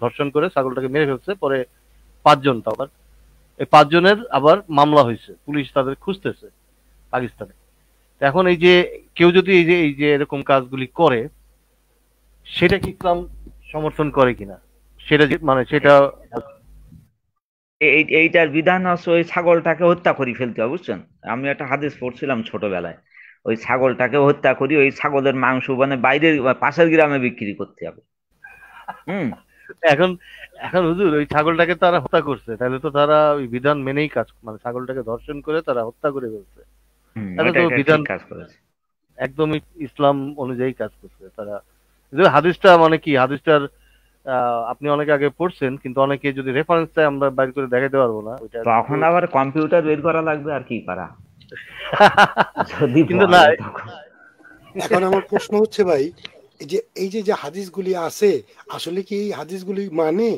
ধর্ষণ করে ছাগলটাকে মেরে ফেলছে, পরে 5 জন, তাও আবার এই 5 জনের আবার মামলা হয়েছে, পুলিশ তাদের খুঁজতেছে পাকিস্তানে। এখন এই যে কেউ যদি এই যে এরকম কাজগুলি করে, সেটা কি ইসলাম সমর্থন করে কিনা, সেটা মানে সেটা এইটার বিধান হচ্ছে ওই ছাগলটাকে হত্যা করে ফেলতে হবে, বুঝছেন। আমি একটা হাদিস পড়ছিলাম ছোটবেলায়, ওই ছাগলটাকে হত্যা করি ওই ছাগলের মাংস মানে বাইরের পাশের গ্রামে বিক্রি করতে হবে। এখন এখন হুজুর ওই ছাগলটাকে তারা হত্যা করছে, তাহলে তো তারা ওই বিধান মেনেই কাজ, মানে ছাগলটাকে ধর্ষণ করে তারা হত্যা করে ফেলছে, তাহলে তো বিধান কাজ করেছে, একদমই ইসলাম অনুযায়ী কাজ করছে তারা। হাদিসটা মানে কি, হাদিসটার আপনি অনেক আগে পড়ছেন, কিন্তু অনেকে যদি রেফারেন্স চাই আমরা বাইর করে দেখাতে পারবো না, ওইটা তখন আবার কম্পিউটার বের করা লাগবে আর কি করা। কিন্তু না, এখন আমার প্রশ্ন হচ্ছে ভাই, এই যে হাদিসগুলি আছে, আসলে কি এই হাদিসগুলি মানে,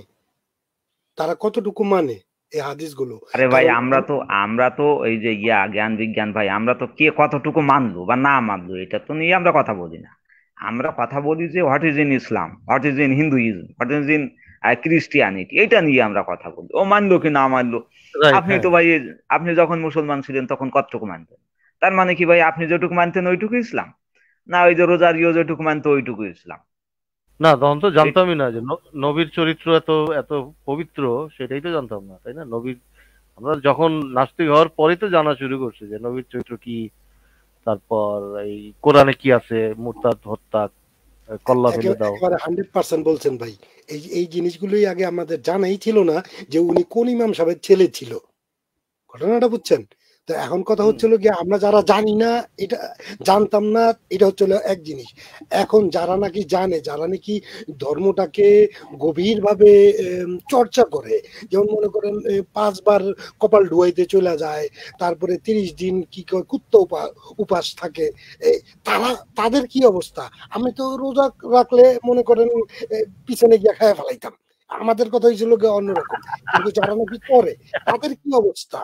তারা কতটুকু মানে এই হাদিসগুলো? আরে ভাই আমরা তো এই যে জ্ঞান বিজ্ঞান ভাই, আমরা তো কে কতটুকু মানলো বা না মানলো এটা তো নিয়ে আমরা কথা বলি না। আমরা কথা বলি যে what is in Islam, what is in Hinduism, what is in Christianity, এটা নিয়ে আমরা কথা বলি। ও মানলো কি না মানলো, আপনি তো ভাই আপনি যখন মুসলমান ছিলেন তখন কতটুকু মানতেন? তার মানে কি ভাই আপনি যেটুকু মানতেন ওইটুকু ইসলাম, না ওই যে রোজারিও যেটুকু মানতো ওইটুকু ইসলাম? না, তখন তো জানতামই না যে নবীর চরিত্র এত এত পবিত্র, সেটাই তো জানতাম না, তাই না? নবীর আমরা যখন নাস্তিক হওয়ার পরেই তো জানা শুরু করছে যে নবীর চরিত্র কি, তারপর এই কোরআনে কি আছে, মুরতাদ হত্যা, কল্লা ফেলে দাও। 100% বলছেন ভাই, এই জিনিসগুলোই আগে আমাদের জানাই ছিল না যে উনি কোন ইমাম সাহেবের ছেলে ছিল, ঘটনাটা বুঝছেন? তো এখন কথা হচ্ছিল কি, আমরা যারা জানি না, এটা জানতাম না, এটা হচ্ছিল এক জিনিস। এখন যারা নাকি জানে, যারা নাকি ধর্মটাকে গভীরভাবে চর্চা করে, যেমন মনে করেন 5 বার কপাল ধুয়াইতে চলে যায়, তারপরে 30 দিন কি কুত্তা উপাস থাকে, তাদের কি অবস্থা? আমি তো রোজা রাখলে মনে করেন পিছনে গিয়ে খায় ফেলাইতাম, আমাদের কথা হয়েছিল অন্যরকম। কিন্তু যারা নাকি করে তাদের কি অবস্থা,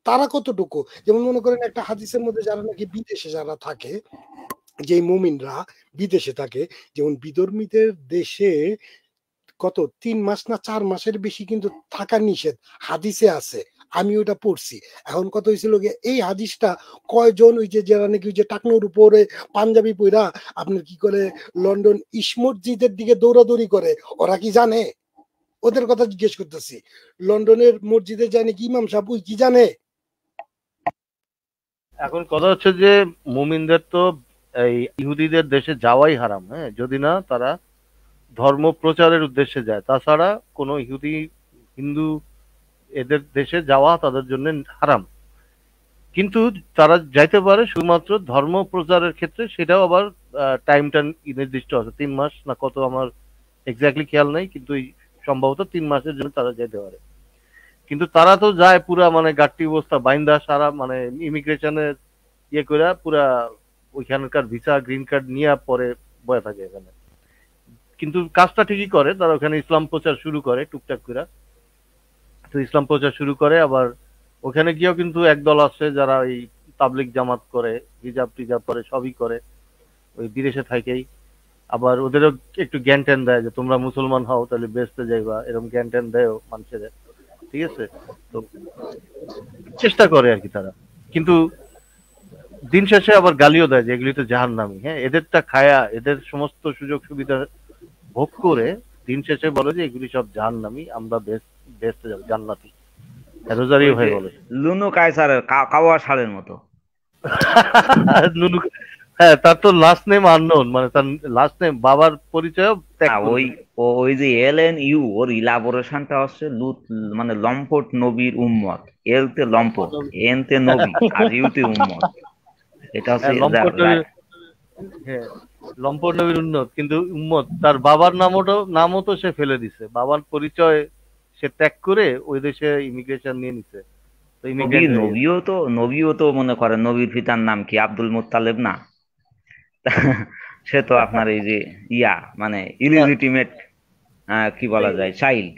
তারা কতটুকু? যেমন মনে করেন একটা হাদিসের মধ্যে যারা নাকি বিদেশে যারা থাকে, যে মুমিনরা বিদেশে থাকে, যেমন বিধর্মীদের দেশে কত 3 মাস না 4 মাসের বেশি কিন্তু থাকা নিষেধ, হাদিসে আছে, আমি ওটা পড়ছি। এখন কথা হয়েছিল গিয়ে এই হাদিসটা কয়জন ওই যে যারা নাকি ওই যে টাকনোর উপরে পাঞ্জাবি পইরা আপনার কি করে লন্ডন ইস্ট মসজিদের দিকে দৌড়াদৌড়ি করে, ওরা কি জানে? ওদের কথা জিজ্ঞেস করতেছি। লন্ডনের মসজিদে যায় নাকি ইমাম সাহেব, ওই কি জানে? এখন কথা হচ্ছে যে মুমিনদের তো এই ইহুদিদের দেশে যাওয়াই হারাম, হ্যাঁ, যদি না তারা ধর্ম প্রচারের উদ্দেশ্যে যায়। তাছাড়া কোনো ইহুদি হিন্দু এদের দেশে যাওয়া তাদের জন্য হারাম, কিন্তু তারা যাইতে পারে শুধুমাত্র ধর্ম প্রচারের ক্ষেত্রে, সেটাও আবার টাইমটা নির্দিষ্ট আছে, 3 মাস না কত আমার এক্স্যাক্টলি খেয়াল নেই, কিন্তু সম্ভবত 3 মাসের জন্য তারা যেতে পারে। কিন্তু তারা তো যায় পুরা মানে গাট্টি অবস্থা বাইন্দা, সারা মানে ইমিগ্রেশনের ইয়ে করে পুরা ওইখানকার ভিসা গ্রিন কার্ড নিয়ে পরে বয়ে থাকে এখানে। কিন্তু কাজটা ঠিকই করে, তারা ওখানে ইসলাম প্রচার শুরু করে টুকটাক করে, তো ইসলাম প্রচার শুরু করে। আবার ওখানে গিয়েও কিন্তু একদল আছে যারা এই তাবলিগ জামাত করে, হিজাব টিজাব করে, সবই করে ওই বিদেশে থাকেই। আবার ওদেরও একটু জ্ঞান ট্যান দেয় যে তোমরা মুসলমান হও তাহলে বেসতে যাইবা, এরকম জ্ঞান ট্যান দেয়ও মানুষের, ঠিক আছে। তো চেষ্টা করে আর কি তারা, কিন্তু দিন শেষে আবার গালিও দেয় যে এগুলি তো জাহান্নামী। হ্যাঁ, এদেরটা খায়া এদের সমস্ত সুযোগ সুবিধা ভোগ করে দিন শেষে বলে যে এগুলি সব জাহান্নামী, আমরা বেহেশতে যাব, জান্নাতি। রোজারি ওই ভাই যে বলে। লুনু কায়সারের কাওয়া ষাঁড়ের মতো। নুনু, হ্যাঁ, তার তো লাস্ট নেম আননোন, মানে তার লাস্ট নেম, বাবার পরিচয় ত্যাগ না, ওই করবে। ওই যে LNU ওর ইলাবোরেশনটা হচ্ছে মানে লম্পট নবীর উম্মত। এল তে লম্পট, এন তে নবী, আর ইউ তে উম্মত। এটা হচ্ছে হ্যাঁ, লম্পট নবীর, হ্যাঁ, লম্পট নবীর উন্নত, কিন্তু উম্মত তার বাবার নামও তো সে ফেলে দিছে, বাবার পরিচয় সে ত্যাগ করে ওই দেশে ইমিগ্রেশন নিয়ে নিছে, তো ইমিগ্রেন্ট হয়ে গেছে। নবীও তো মনে করেন নবীর পিতার নাম কি আব্দুল মুত্তালেব না? সে তো আপনার এই যে ইয়া মানে ইলিজিটিমেট, কি বলা যায়, চাইল্ড।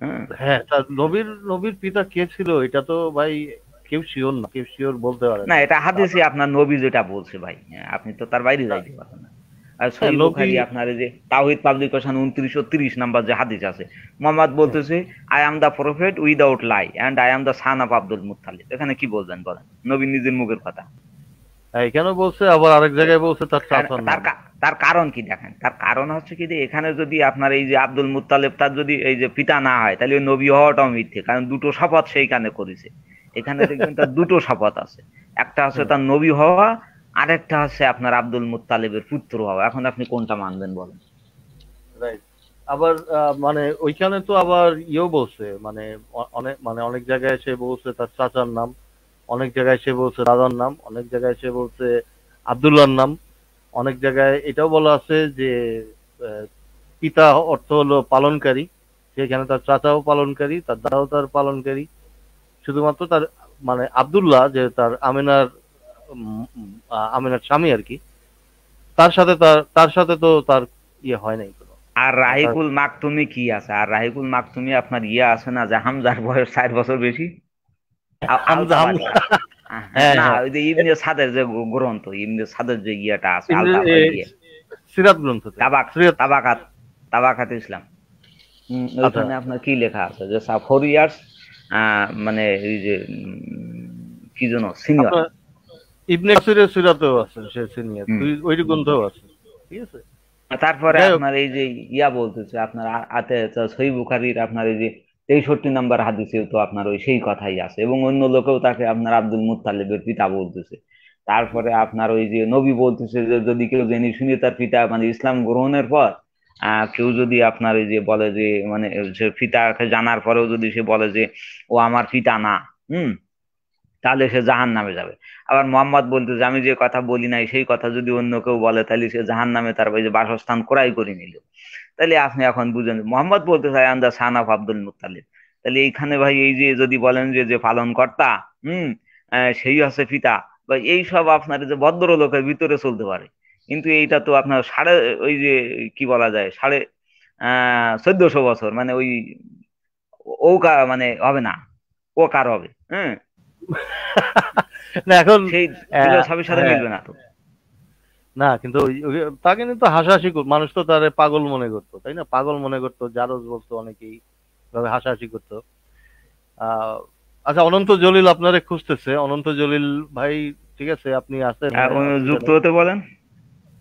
হ্যাঁ, হ্যাঁ, তার নবীর পিতা কে ছিল এটা তো ভাই কেউ শিওর না, কেউ শিওর বলতে পারে না না। এটা হাদিসে আপনার নবী যেটা বলছে ভাই, হ্যাঁ, আপনি তো তার বাইরে যাইতে পারেন না। আর হ্যাঁ, সহিহ নবী। বুখারী আপনার এই যে তাওহীদ পাবলিকেশন 2930 নাম্বার যে হাদিস আছে, মোহাম্মদ বলতেছে I am the prophet without lie and I am the son of Abdul Muttalib. এখানে কি বলবেন বলেন? নবী নিজের মুখের কথা। হ্যাঁ, এখানে বলছে, আবার আরেক জায়গায় বলছে তার আর চাচার তার নাম। তার কারণ কি দেখেন, তার কারণ হচ্ছে কি যে এখানে যদি আপনার এই যে আব্দুল মুত্তালিব তার যদি এই যে পিতা না হয়, তাহলে ওই নবী হওয়াটাও মিথ্যে, কারণ দুটো শপথ সেইখানে করেছে। এখানে দেখবেন তার দুটো শপথ আছে, একটা হচ্ছে তার নবী হওয়া, আরেকটা হচ্ছে আপনার আব্দুল মুত্তালিবের পুত্র হওয়া। এখন আপনি কোনটা মানবেন বলেন? রাইট। আবার মানে ওইখানে তো আবার ইয়েও বলছে, মানে অনেক জায়গায় সে বলছে তার চাচার নাম, অনেক জায়গায় সে বলছে দাদার নাম, অনেক জায়গায় সে বলছে আব্দুল্লাহর নাম, অনেক জায়গায় এটাও বলা আছে যে আহ, পিতা অর্থ হলো পালনকারী, সেখানে তার চাচাও পালনকারী, তার দাদাও তার পালনকারী। শুধুমাত্র তার মানে আব্দুল্লাহ যে তার আমিনার স্বামী আর কি, তার সাথে তো তার ইয়ে হয় নাই কোনো। আর তার রাহিকুল মাকতুমি কি আছে? আর রাহিকুল মাকতুমি আপনার ইয়ে আছে না, যে হামজার বয়স 60 বছর বেশি। হামজা আলতাবারি। হামজা হ্যাঁ, না, হ্যাঁ, ওই যে ইবনে সাদের যে গ্রন্থ, ইবনে সাদের যে ইয়েটা আছে, ইয়ে সিরাত গ্রন্থতে, সিরাত। তাবাকাত, তাবাকাত ইসলাম। আচ্ছা, ওইখানে আপনার কি লেখা আছে যে 4 ইয়ার্স, মানে এই যে কি যেন সিনিয়র। আপনার ইবনে কাসিরের সিরাতেও আছে সে সিনিয়র, ওই গ্রন্থও আছে, ঠিক আছে। তারপরে যাই হোক, আপনার এই যে ইয়া বলতেছে আপনার আতে সহিহ বুখারীর আপনার এই যে 63 নম্বর হাদিসেও তো আপনার ওই সেই কথাই আছে, এবং অন্য লোকেও তাকে আপনার আব্দুল মুত্তালিবের পিতা বলতেছে। তারপরে আপনার ওই যে নবী বলতেছে যে যদি কেউ জেনে শুনে তার পিতা মানে ইসলাম গ্রহণের পর কেউ যদি আপনার এই যে বলে যে মানে সে পিতাকে জানার পরেও যদি সে বলে যে ও আমার পিতা না, হুম, তাহলে সে জাহান্নামে যাবে। আবার মোহাম্মদ বলতেছে আমি যে কথা বলি নাই সেই কথা যদি অন্য কেউ বলে, তাহলে সে জাহান্নামে তার ওই যে বাসস্থান ক্রয় করে নিল। তাহলে আপনি এখন বুঝেন, মোহাম্মদ বলতে চাই আন্দা সান অফ আব্দুল মুত্তালিব। তাহলে এইখানে ভাই এই যে যদি বলেন যে যে পালন কর্তা, হুম, সেই হচ্ছে পিতা, বা এই সব আপনার যে ভদ্রলোকের ভিতরে চলতে পারে, কিন্তু এইটা তো আপনার ওই যে কি বলা যায় 1450 বছর মানে ওই মানে হবে না, ও কার হবে, হ্যাঁ, না এখন সেই আহ, ফিলোসফির সাথে হ্যাঁ, মিলবে না তো। না কিন্তু তাকে নিয়ে তো হাসাহাসি মানুষ তো তারে পাগল মনে করতো, তাই না? পাগল মনে করতো, জারজ বলতো অনেকেই, ভাবে হাসাহাসি করতো। আহ আচ্ছা, অনন্ত জলিল আপনারে খুঁজতেছে। অনন্ত জলিল ভাই, ঠিক আছে, আপনি আছেন, অসুবিধা যুক্ত নেই। হতে বলেন।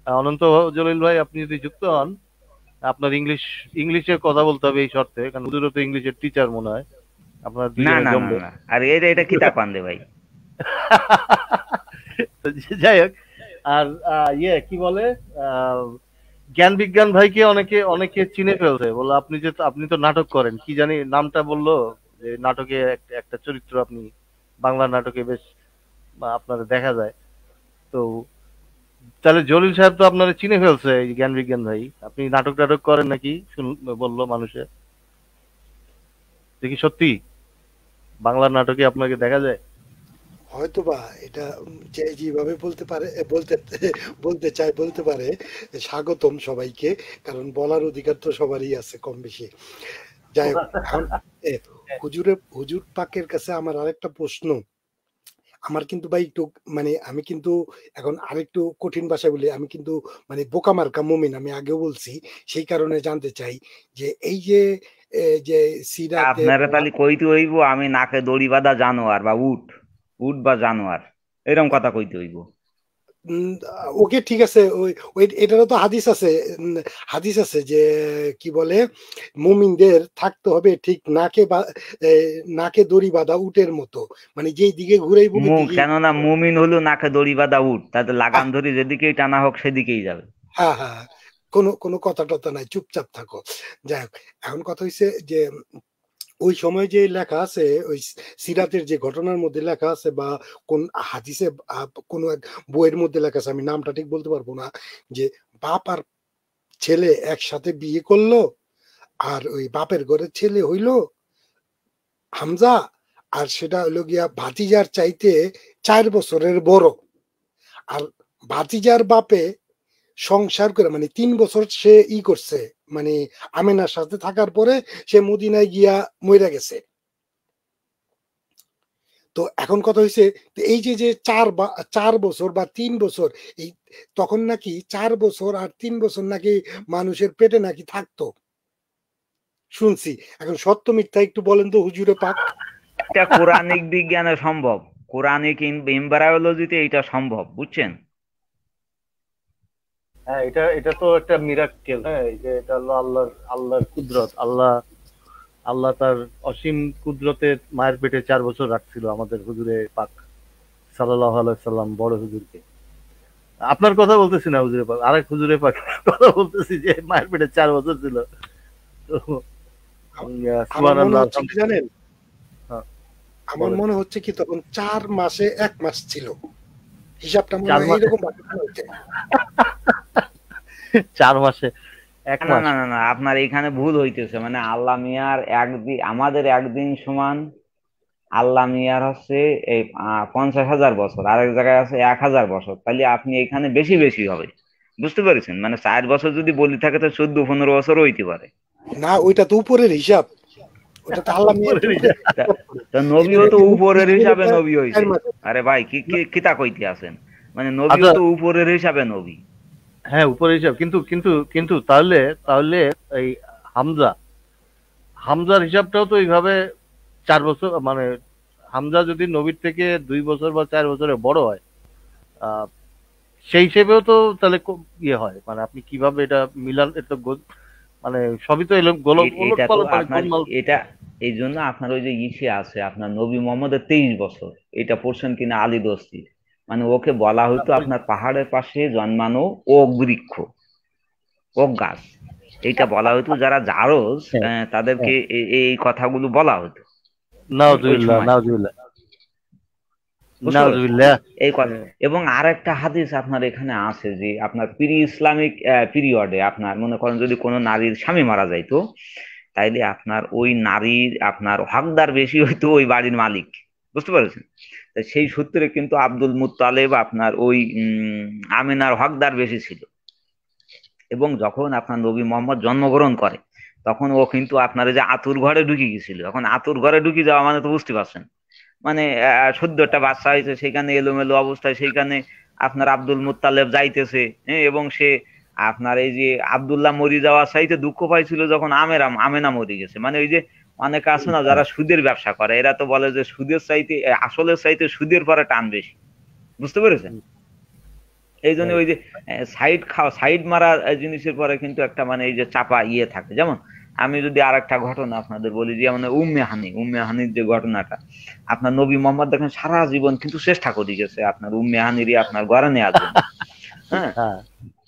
অনন্ত জলিল ভাই, আপনি যদি যুক্ত হন, আপনার ইংলিশে কথা বলতে হবে এই শর্তে, কারণ হুজুরও তো ইংলিশের টিচার মনে হয়, আপনার না দুজনে না না জমবে। না, আর এটা এটা কি তা পান ভাই। তো যাই হোক, আর ইয়ে কি বলে, আহ, জ্ঞান বিজ্ঞান ভাইকে অনেকে অনেকে চিনে ফেলছে, বললো আপনি তো নাটক করেন, কি জানি নামটা বললো, যে নাটকে একটা চরিত্র আপনি, বাংলা নাটকে বেশ আপনার দেখা যায়। তো তাহলে জলিল সাহেব তো আপনারা চিনে ফেলছে, এই জ্ঞান বিজ্ঞান ভাই, আপনি নাটক টাটক করেন নাকি বললো মানুষে, দেখি সত্যি বাংলা নাটকে আপনাকে দেখা যায়। হয়তোবা এটা যে যেভাবে বলতে পারে বলতে বলতে চায় বলতে পারে। স্বাগতম সবাইকে, কারণ বলার অধিকার তো সবারই আছে কম বেশি। যাই হোক, এখন হুজুর পাকের কাছে আমার আরেকটা প্রশ্ন। আমার কিন্তু ভাই একটু মানে আমি কিন্তু এখন আরেকটু কঠিন ভাষায় বলি, আমি কিন্তু মানে বোকা মার্কা মুমিন, আমি আগেও বলছি। সেই কারণে জানতে চাই যে এই যে যে সিরাতে আপনারা তাহলে কইতে হইব আমি নাকে দড়ি বাঁধা জানোয়ার বা উট, উট বা জানোয়ার, এরকম কথা কইতে হইব। ওকে ঠিক আছে, ওই এটারও তো হাদিস আছে, হাদিস আছে যে কি বলে মুমিনদের থাকতে হবে ঠিক নাকে দড়ি বাঁধা উটের মতো, মানে যেই দিকে ঘুরাইব ওই দিকে। কেননা মুমিন হলো নাকে দড়ি বাঁধা উট, তাতে লাগাম ধরে যেদিকেই টানা হোক সেদিকেই যাবে। হ্যাঁ হ্যাঁ, কোনো কথা টথা নাই, চুপচাপ থাকো। যাই হোক, এখন কথা হইছে যে ওই সময় যে লেখা আছে ওই সিরাতের যে ঘটনার মধ্যে লেখা আছে বা কোন হাদিসে কোন এক বইয়ের মধ্যে লেখা আছে, আমি নামটা ঠিক বলতে পারবো না, যে বাপ আর ছেলে একসাথে বিয়ে করলো, আর ওই বাপের ঘরের ছেলে হইলো হামজা, আর সেটা হইলো গিয়া ভাতিজার চাইতে 4 বছরের বড়। আর ভাতিজার বাপে সংসার করে মানে 3 বছর সে করছে, মানে আমেনার সাথে থাকার পরে সে মদিনায় গিয়া মইরা গেছে। তো এখন কথা হইছে এই যে 4 বছর বা 3 বছর, এই তখন নাকি 4 বছর আর 3 বছর নাকি মানুষের পেটে নাকি থাকতো, শুনছি। এখন সত্য মিথ্যা একটু বলেন তো হুজুরে পাক। এটা কোরআনিক বিজ্ঞানে সম্ভব, কোরআনিক এমব্রায়োলজিতে এটা সম্ভব, বুঝছেন? হ্যাঁ, এটা তো একটা মিরাক্কেল। হ্যাঁ, এই যে এটা হলো আল্লাহর কুদরত। আল্লাহ তার অসীম কুদরতে মায়ের পেটে 4 বছর রাখছিল আমাদের হুজুরে পাক সাল্লাল্লাহু আলাইহি সাল্লাম, বড় হুজুরকে। আপনার কথা বলতেছি না হুজুরে পাক, আরেক হুজুরে পাক কথা বলতেছি যে মায়ের পেটে 4 বছর ছিল। তো সুবহানাল্লাহ। জানেন, আমার মনে হচ্ছে কি তখন 4 মাসে 1 মাস ছিল, হিসাবটা মনে হয় এরকম ভাবে হচ্ছে 4 মাসে 1 মাস। না না না, আপনার এখানে ভুল হইতেছে। মানে আল্লাহ মিয়ার একদিন, আমাদের একদিন সমান আল্লাহ মিয়ার হচ্ছে এই 50,000 বছর, আরেক জায়গায় আছে 1,000 বছর। তাহলে আপনি এখানে বেশি বেশি হবে, বুঝতে পেরেছেন? মানে 4 বছর যদি বলি থাকে তো 14-15 বছর হইতে পারে না, ওইটা তো উপরের হিসাব, ওটা তো আল্লাহ মিয়ার নবীও তো উপরের হিসাবে নবী হইছে। আরে ভাই কি কিতা কইতে আছেন? মানে নবীও তো উপরের হিসাবে নবী। হ্যাঁ, উপরের হিসাব, কিন্তু তাহলে এই হামজার হিসাবটাও তো এইভাবে 4 বছর, মানে হামজা যদি নবীর থেকে 2 বছর বা 4 বছরে বড় হয়, সেই হিসেবেও তো তাহলে ইয়ে হয়। মানে আপনি কিভাবে এটা মিলান? এটা মানে সবই তো এটা এই জন্য আপনার ওই যে ইসে আছে, আপনার নবী মোহাম্মদের 23 বছর, এটা পড়ছেন কিনা আলী দস্তির। মানে ওকে বলা হইতো আপনার পাহাড়ের পাশে জন্মানো ওক বৃক্ষ, ওক গাছ, এইটা বলা হইতো। যারা জারজ তাদেরকে এই কথাগুলো বলা হতো। এই কথা। এবং আরেকটা হাদিস আপনার এখানে আছে যে আপনার ইসলামিক পিরিয়ডে আপনার মনে করেন যদি কোনো নারীর স্বামী মারা যাইতো, তাইলে আপনার ওই নারীর আপনার হকদার বেশি হইতো ওই বাড়ির মালিক, বুঝতে পারছেন? সেই সূত্রে কিন্তু আব্দুল মুত্তালেব আপনার ওই আমিনার হকদার বেশি ছিল। এবং যখন আপনার নবী মোহাম্মদ জন্মগ্রহণ করে তখন ও কিন্তু আপনার যে আতুর ঘরে ঢুকে গেছিল। এখন আতুর ঘরে ঢুকে যাওয়া মানে তো বুঝতে পারছেন, মানে সদ্য একটা বাচ্চা হয়েছে, সেখানে এলোমেলো অবস্থায় সেখানে আপনার আব্দুল মুত্তালেব যাইতেছে, এবং সে আপনার এই যে আব্দুল্লাহ মরি যাওয়ার চাইতে দুঃখ পাইছিল যখন আমেনা মরি গেছে। মানে ওই যে অনেকে আছে না যারা সুদের ব্যবসা করে, এরা তো বলে যে সুদের চাইতে আসলের চাইতে সুদের পরে টান বেশি, বুঝতে পেরেছেন? এই জন্য ওই যে সাইড মারা জিনিসের পরে কিন্তু একটা মানে এই যে চাপা ইয়ে থাকে। যেমন আমি যদি আর একটা ঘটনা আপনাদের বলি, যে মানে উম্মে হানির যে ঘটনাটা, আপনার নবী মোহাম্মদ দেখেন সারা জীবন কিন্তু চেষ্টা করে গেছে আপনার উম্মে হানিরই আপনার ঘরে নেওয়ার জন্য। হ্যাঁ,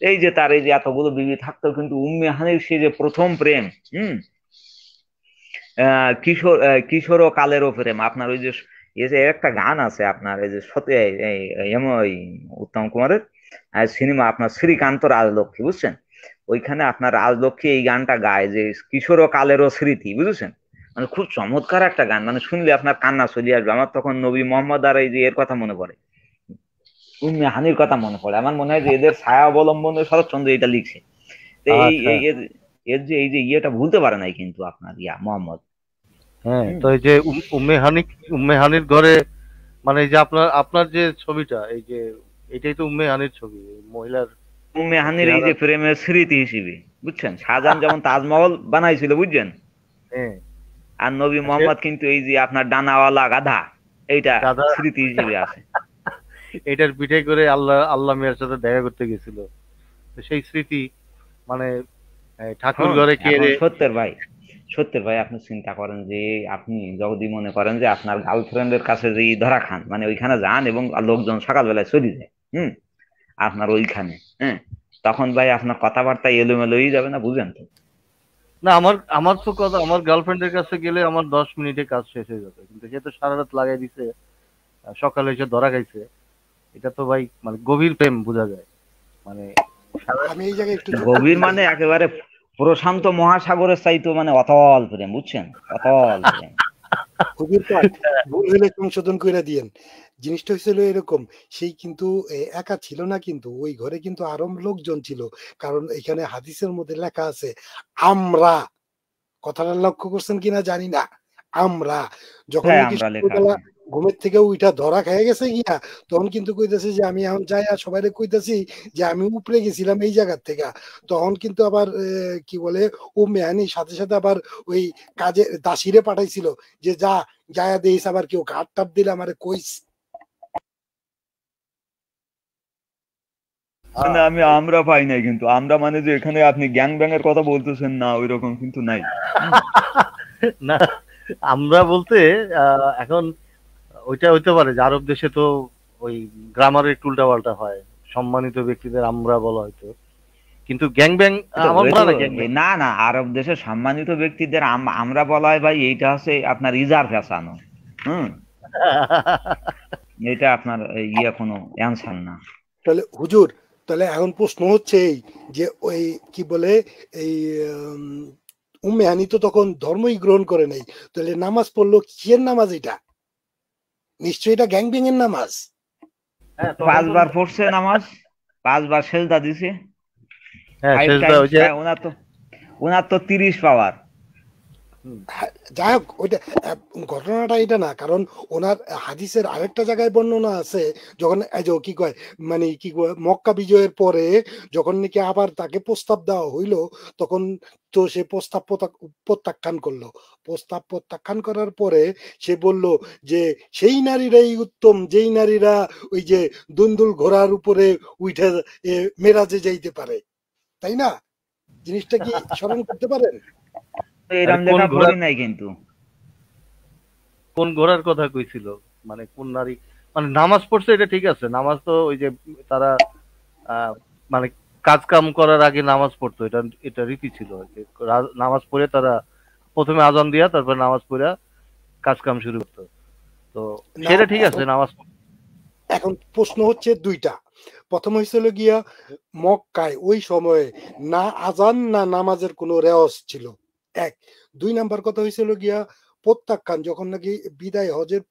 এই যে তার এই যে এতগুলো বিবি থাকতো, কিন্তু উম্মে হানির সে যে প্রথম প্রেম, কিশোর ও কালেরও প্রেম। আপনার ওই যে একটা গান আছে আপনার এই যে উত্তম কুমারের সিনেমা আপনার শ্রীকান্ত রাজলক্ষ্মী, বুঝছেন? ওইখানে আপনার রাজলক্ষ্মী এই গানটা গায় যে কিশোর ও কালেরও স্মৃতি, বুঝেছেন? মানে খুব চমৎকার একটা গান, মানে শুনলে আপনার কান্না চলে আসবে। আমার তখন নবী মোহাম্মদ আর এই যে এর কথা মনে পড়ে, উম্মে হানির কথা মনে পড়ে। আমার মনে হয় যে এদের ছায়া অবলম্বনে শরৎচন্দ্র এটা লিখছে। এর যে এই যে ইয়েটা ভুলতে পারে নাই কিন্তু আপনার মোহাম্মদ। হ্যাঁ, তো এই যে উম্মে হানির ঘরে, মানে এই যে আপনার যে ছবিটা, এই যে এটাই তো উম্মে হানির ছবি, মহিলার উম্মে হানির এই যে প্রেমের স্মৃতি হিসেবে, বুঝছেন? শাহজাহান যেমন তাজমহল বানাইছিল, বুঝছেন? আর নবী মোহাম্মদ কিন্তু এই যে আপনার ডানাওয়ালা গাধা, এইটা স্মৃতি হিসেবে আছে। এটার পিঠে করে আল্লাহ আল্লাহ মিয়ার সাথে দেখা করতে গেছিল। তো সেই স্মৃতি মানে ঠাকুর হ্যাঁ, ঘরে কে এখন রে। সত্যের ভাই আপনি চিন্তা করেন যে আপনি যদি মনে করেন যে আপনার গার্লফ্রেন্ডের কাছে যে ধরা খান, মানে ওইখানে যান এবং লোকজন সকালবেলায় চলে যায়, আপনার ওইখানে, হ্যাঁ, তখন ভাই আপনার কথাবার্তা এলোমেলো হয়ে যাবে না, বুঝেন তো? না, আমার আমার তো কথা, আমার গার্লফ্রেন্ডের কাছে গেলে আমার 10 মিনিটে কাজ শেষ হয়ে যাবে, কিন্তু সে তো সারা রাত লাগাই দিছে, সকালে এসে ধরা খাইছে। এটা তো ভাই মানে গভীর প্রেম বোঝা যায়। মানে আমি এই জায়গায় একটু যোগ গভীর করতে মানে চাই। একেবারে প্রশান্ত মহাসাগরের চাইতো মানে অতল প্রেম, বুঝছেন? অতল প্রেম। হুজুর পাক, ভুল হলে সংশোধন করে দিয়েন। জিনিসটা হয়েছিল এরকম, সেই কিন্তু একা ছিল না, কিন্তু ওই ঘরে কিন্তু আরো লোকজন ছিল। কারণ এখানে হাদিসের মধ্যে লেখা আছে আমরা, কথাটা লক্ষ্য করছেন কিনা জানি না, আমরা যখন হ্যাঁ, নাকি আমরা লেখা সকালবেলা আছে। ঘুমের থেকে উইঠা ধরা খেয়ে গেছে গিয়া, তখন কিন্তু কইতেছে যে আমি এখন যাই আর সবাই কইতেছি যে আমি উপরে গেছিলাম এই জায়গার থেকে। তখন কিন্তু আবার কি বলে ও মেহানি সাথে সাথে আবার ওই কাজে দাসিরে পাঠাইছিল যে যা যায়া দেইস আবার কেউ ঘাট টাপ দিলে আমারে কইস। মানে আমরা পাই নাই, কিন্তু আমরা মানে যে এখানে আপনি গ্যাং ব্যাং এর কথা বলতেছেন না, ওই রকম কিন্তু নাই। না, আমরা বলতে এখন ওইটা হইতে পারে যে আরব দেশে তো ওই গ্রামারের একটু উল্টাপাল্টা হয়, সম্মানিত ব্যক্তিদের আমরা বলা হয়তো, কিন্তু গ্যাং ব্যাং তো আমার ওই মনে তো হয় না গ্যাং ব্যাং। না না, আরব দেশের সম্মানিত ব্যক্তিদের আমরা বলা হয় ভাই, এইটা হচ্ছে আপনার ইজার ফ্যাসানো। হুম, এটা আপনার ইয়ে কোনো অ্যান্সার না। তাহলে হুজুর, তাহলে এখন প্রশ্ন হচ্ছে এই যে ওই কি বলে এই উম্মে হানি তো তখন ধর্মই গ্রহণ করে নাই, তাহলে নামাজ পড়লো কিসের নামাজ এটা? নিশ্চয়ই এটা গ্যাং ব্যাং এর নামাজ। হ্যাঁ, তখন তো 5 বার পড়ছে নামাজ, 5 বার সেজদা দিছে, হ্যাঁ, ফাইভ সেজদা টাইমস ওই যে ওনার তো 30 পাওয়ার। হুম, হ্যাঁ, যাই হোক ওইটা ঘটনাটা এটা না, কারণ ওনার হাদিসের আরেকটা জায়গায় বর্ণনা আছে, যখন এই যে কি কয় মানে কি কয় মক্কা বিজয়ের পরে যখন নাকি আবার তাকে প্রস্তাব দেওয়া হইলো, তখন তো সে প্রস্তাব প্রত্যাখ্যান করলো। প্রস্তাব প্রত্যাখ্যান করার পরে সে বলল যে সেই নারীরাই উত্তম যেই নারীরা ওই যে দুন্দুল ঘোড়ার উপরে উঠে মেরাজে যাইতে পারে, তাই না? জিনিসটা কি স্মরণ করতে পারেন? আরে এরম কোন লেখা ঘোড়ার পড়ি নাই কিন্তু। কোন ঘোড়ার কথা কইছিল? মানে কোন নারী? মানে নামাজ পড়ছে এটা ঠিক আছে, নামাজ তো ওই যে তারা আহ, মানে কাজ কাম করার আগে নামাজ পড়তো, এটা এটা রীতি ছিল আর কি। নামাজ পড়ে তারা প্রথমে আজান দিয়া তারপর নামাজ পড়া কাজ কাম শুরু করতো। তো না, সেটা ঠিক আছে, এখন নামাজ এখন প্রশ্ন হচ্ছে দুইটা। প্রথম হয়েছিল গিয়া মক্কায় ওই সময়ে না আজান না নামাজের কোনো রেওয়াজ ছিল, এক। দুই নাম্বার কথা হয়েছিল গিয়া প্রত্যাখ্যান, যখন নাকি বিদায় হজের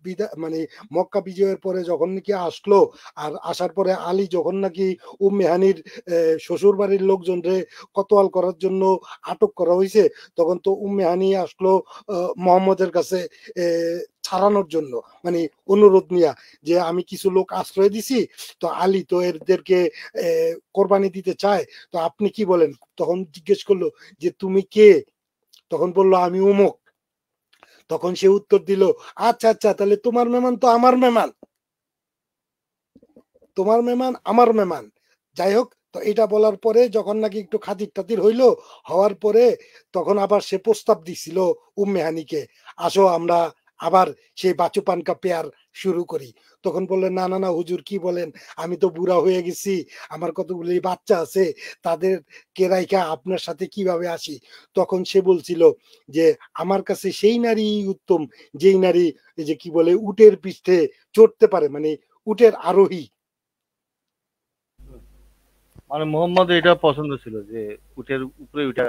বিদায় মানে মক্কা বিজয়ের পরে যখন নাকি আসলো, আর আসার পরে আলী যখন নাকি উম্মে হানির শ্বশুর বাড়ির লোকজনরে কতোয়াল করার জন্য আটক করা হয়েছে, তখন তো উম্মে হানি আসলো মোহাম্মদের কাছে ছাড়ানোর জন্য, মানে অনুরোধ নিয়া যে আমি কিছু লোক আশ্রয় দিছি, তো আলী তো এদেরকে কোরবানি দিতে চায়, তো আপনি কি বলেন? তখন জিজ্ঞেস করলো যে তুমি কে? তখন বললো আমি উমুক। তখন সে উত্তর দিল আচ্ছা আচ্ছা, তাহলে তোমার মেহমান তো আমার মেহমান, তোমার মেহমান আমার মেহমান। যাই হোক, তো এটা বলার পরে যখন নাকি একটু খাতির টাতির হইলো, হওয়ার পরে তখন আবার সে প্রস্তাব দিছিল উম্মে হানিকে, আসো আমরা আবার সেই বাচু পানকা পেয়ার শুরু করি। তখন বললেন না না না হুজুর, কি বলেন, আমি তো বুড়া হয়ে গেছি, আমার কতগুলি বাচ্চা আছে, তাদের কে রাইখা আপনার সাথে কিভাবে আসি? তখন সে বলছিল যে আমার কাছে সেই নারী উত্তম যেই নারী এই যে কি বলে উটের পিঠে চড়তে পারে, মানে উটের আরোহী। মানে মোহাম্মদ এটা পছন্দ ছিল যে উটের উপরে উঠা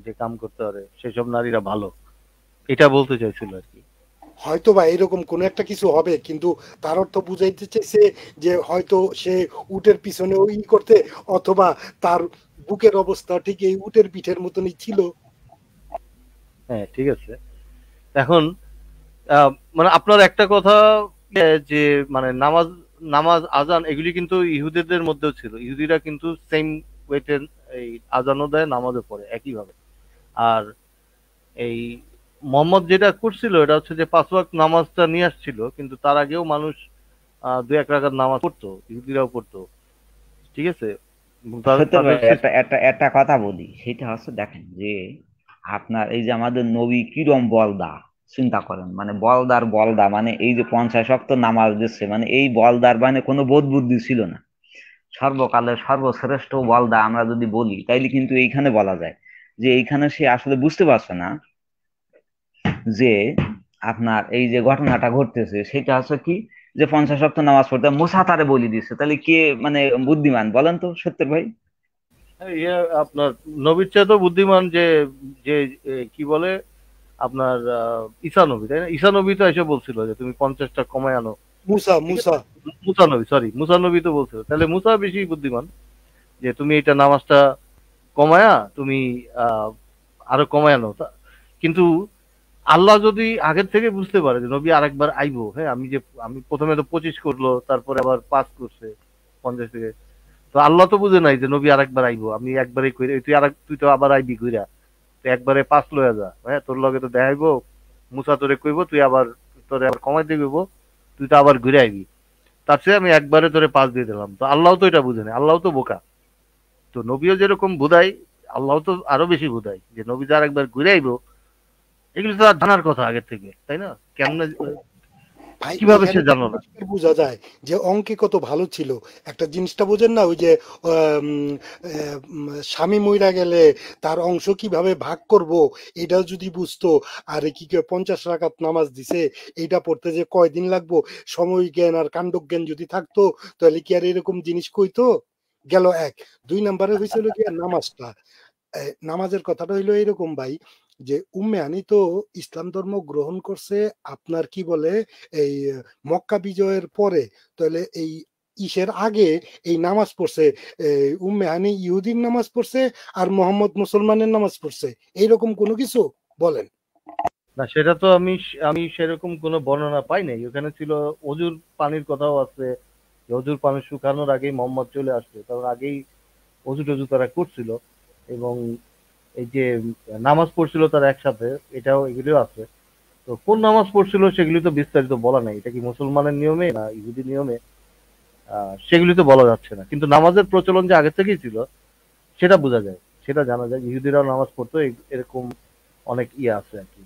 যে কাম করতে পারে সেসব নারীরা ভালো, এটা বলতে চাইছিল আর কি। হয়তো বা এরকম কোন একটা কিছু হবে, কিন্তু তার অর্থ বুঝাইতে চাইছে যে হয়তো সে উটের পিছনে ওই করতে, অথবা তার বুকের অবস্থা ঠিক এই উটের পিঠের মতনই ছিল। হ্যাঁ, ঠিক আছে। এখন মানে আপনার একটা কথা যে মানে নামাজ নামাজ আজান এগুলি কিন্তু ইহুদিদের মধ্যেও ছিল, ইহুদিরা কিন্তু সেম ওয়েতে এই আজানও দেয় নামাজও পড়ে একই ভাবে। আর এই মোহাম্মদ যেটা করছিল এটা হচ্ছে যে 5 ওয়াক্ত নামাজটা নিয়ে আসছিল, কিন্তু তার আগেও মানুষ দুই এক রাকাত নামাজ পড়তো, ইহুদিরাও পড়তো, ঠিক আছে, এবং সত্যি ভাই, তাদের একটা একটা একটা কথা বলি, সেটা হচ্ছে দেখেন যে আপনার এই যে আমাদের নবী কিরম বলদা, চিন্তা করেন, মানে বলদার বলদা, মানে এই যে 50 ওয়াক্ত নামাজ দিচ্ছে, মানে এই বলদার মানে কোনো বোধ বুদ্ধি ছিল না। সর্বকালের সর্বশ্রেষ্ঠ বলদা আমরা যদি বলি, তাইলে কিন্তু এইখানে বলা যায় যে এইখানে সে আসলে বুঝতে পারছে না যে আপনার এই যে ঘটনাটা ঘটতেছে সেটা হচ্ছে কি, যে 50 ওয়াক্ত নামাজ পড়তে মুসা তারে বলি দিচ্ছে, তাহলে কে মানে বুদ্ধিমান বলেন তো সত্যের ভাই? ইয়ে আপনার নবীর চেয়ে তো বুদ্ধিমান যে, যে কি বলে আপনার ঈসা নবী, তাই না? ঈসা নবী তো এসে বলছিল যে তুমি 50টা কমায় আনো, মুসা ঠিক মুসা আছে। মুসা নবী, সরি, মুসা নবী তো বলছিল, তাহলে মুসা বেশি বুদ্ধিমান, যে তুমি এটা নামাজটা কমায়া তুমি আহ আরো কমায় আনো। কিন্তু আল্লাহ যদি আগের থেকে বুঝতে পারে যে নবী আরেকবার আইবো, হ্যাঁ, আমি প্রথমে তো 25 করলো, তারপরে আবার 5 করছে 50 থেকে, তো আল্লাহ তো বুঝে নাই যে নবী আরেকবার আইবো, আমি একবারই কইরে তুই তো আবার আইবি কইরা, তো একবারে 5 লয়ে যা, হ্যাঁ, তোর লগে তো দেখাইবো, মুসা তোরে কইবো, তোরে আবার কমাইতে কইব, তুই তো আবার ঘুরে আইবি, তার চেয়ে আমি একবারে তোরে 5 দিয়ে দিলাম। তো আল্লাহ তো এটা বুঝে নাই, আল্লাহ তো বোকা। তো নবীও যেরকম বুধাই, আল্লাহ তো আরো বেশি বুধাই, যে নবী যার একবার ঘুরে আইবো, এগুলো তো আর জানার কথা আগের থেকে, তাই না? কেমনে, ভাই কিভাবে সে এখানে জানলো না? পরিষ্কার বোঝা যায় যে অঙ্কে কত ভালো ছিল। একটা জিনিসটা বোঝেন না, ওই যে স্বামী মইরা গেলে তার অংশ কিভাবে ভাগ করব, এটা যদি বুঝতো, আর কি 50 রাকাত নামাজ দিছে, এটা পড়তে যে কয়দিন লাগবো, সময় জ্ঞান আর কাণ্ডজ্ঞান যদি থাকতো, তাহলে কি আর এরকম জিনিস কইতো? গেল এক। 2 নম্বরে হয়েছিল কি আর নামাজটা, নামাজের কথাটা হইলো এরকম ভাই, যে উম্মে আনি তো ইসলাম ধর্ম গ্রহণ করছে আপনার কি বলে এই মক্কা বিজয়ের পরে, তাহলে এই ইসের আগে এই নামাজ পড়ছে, উম্মে হানি ইহুদির নামাজ পড়ছে আর মোহাম্মদ মুসলমানের নামাজ পড়ছে, এইরকম কোনো কিছু বলেন? না, সেটা তো আমি সেরকম কোনো বর্ণনা পাই নাই। ওখানে ছিল অজুর পানির কথাও আছে, যে অজুর পানি শুকানোর আগেই মোহাম্মদ চলে আসবে, কারণ আগেই অজু টজু তারা করছিল, এবং এই যে নামাজ পড়ছিল তারা একসাথে, এগুলিও আছে। তো কোন নামাজ পড়ছিল সেগুলি তো বিস্তারিত বলা নাই, এটা কি মুসলমানের নিয়মে না ইহুদি নিয়মে, সেগুলি তো বলা যাচ্ছে না। কিন্তু নামাজের প্রচলন যে আগে থেকেই ছিল সেটা বোঝা যায়, সেটা জানা যায়, ইহুদিরাও নামাজ পড়তো, এরকম অনেক ইয়ে আছে আর কি।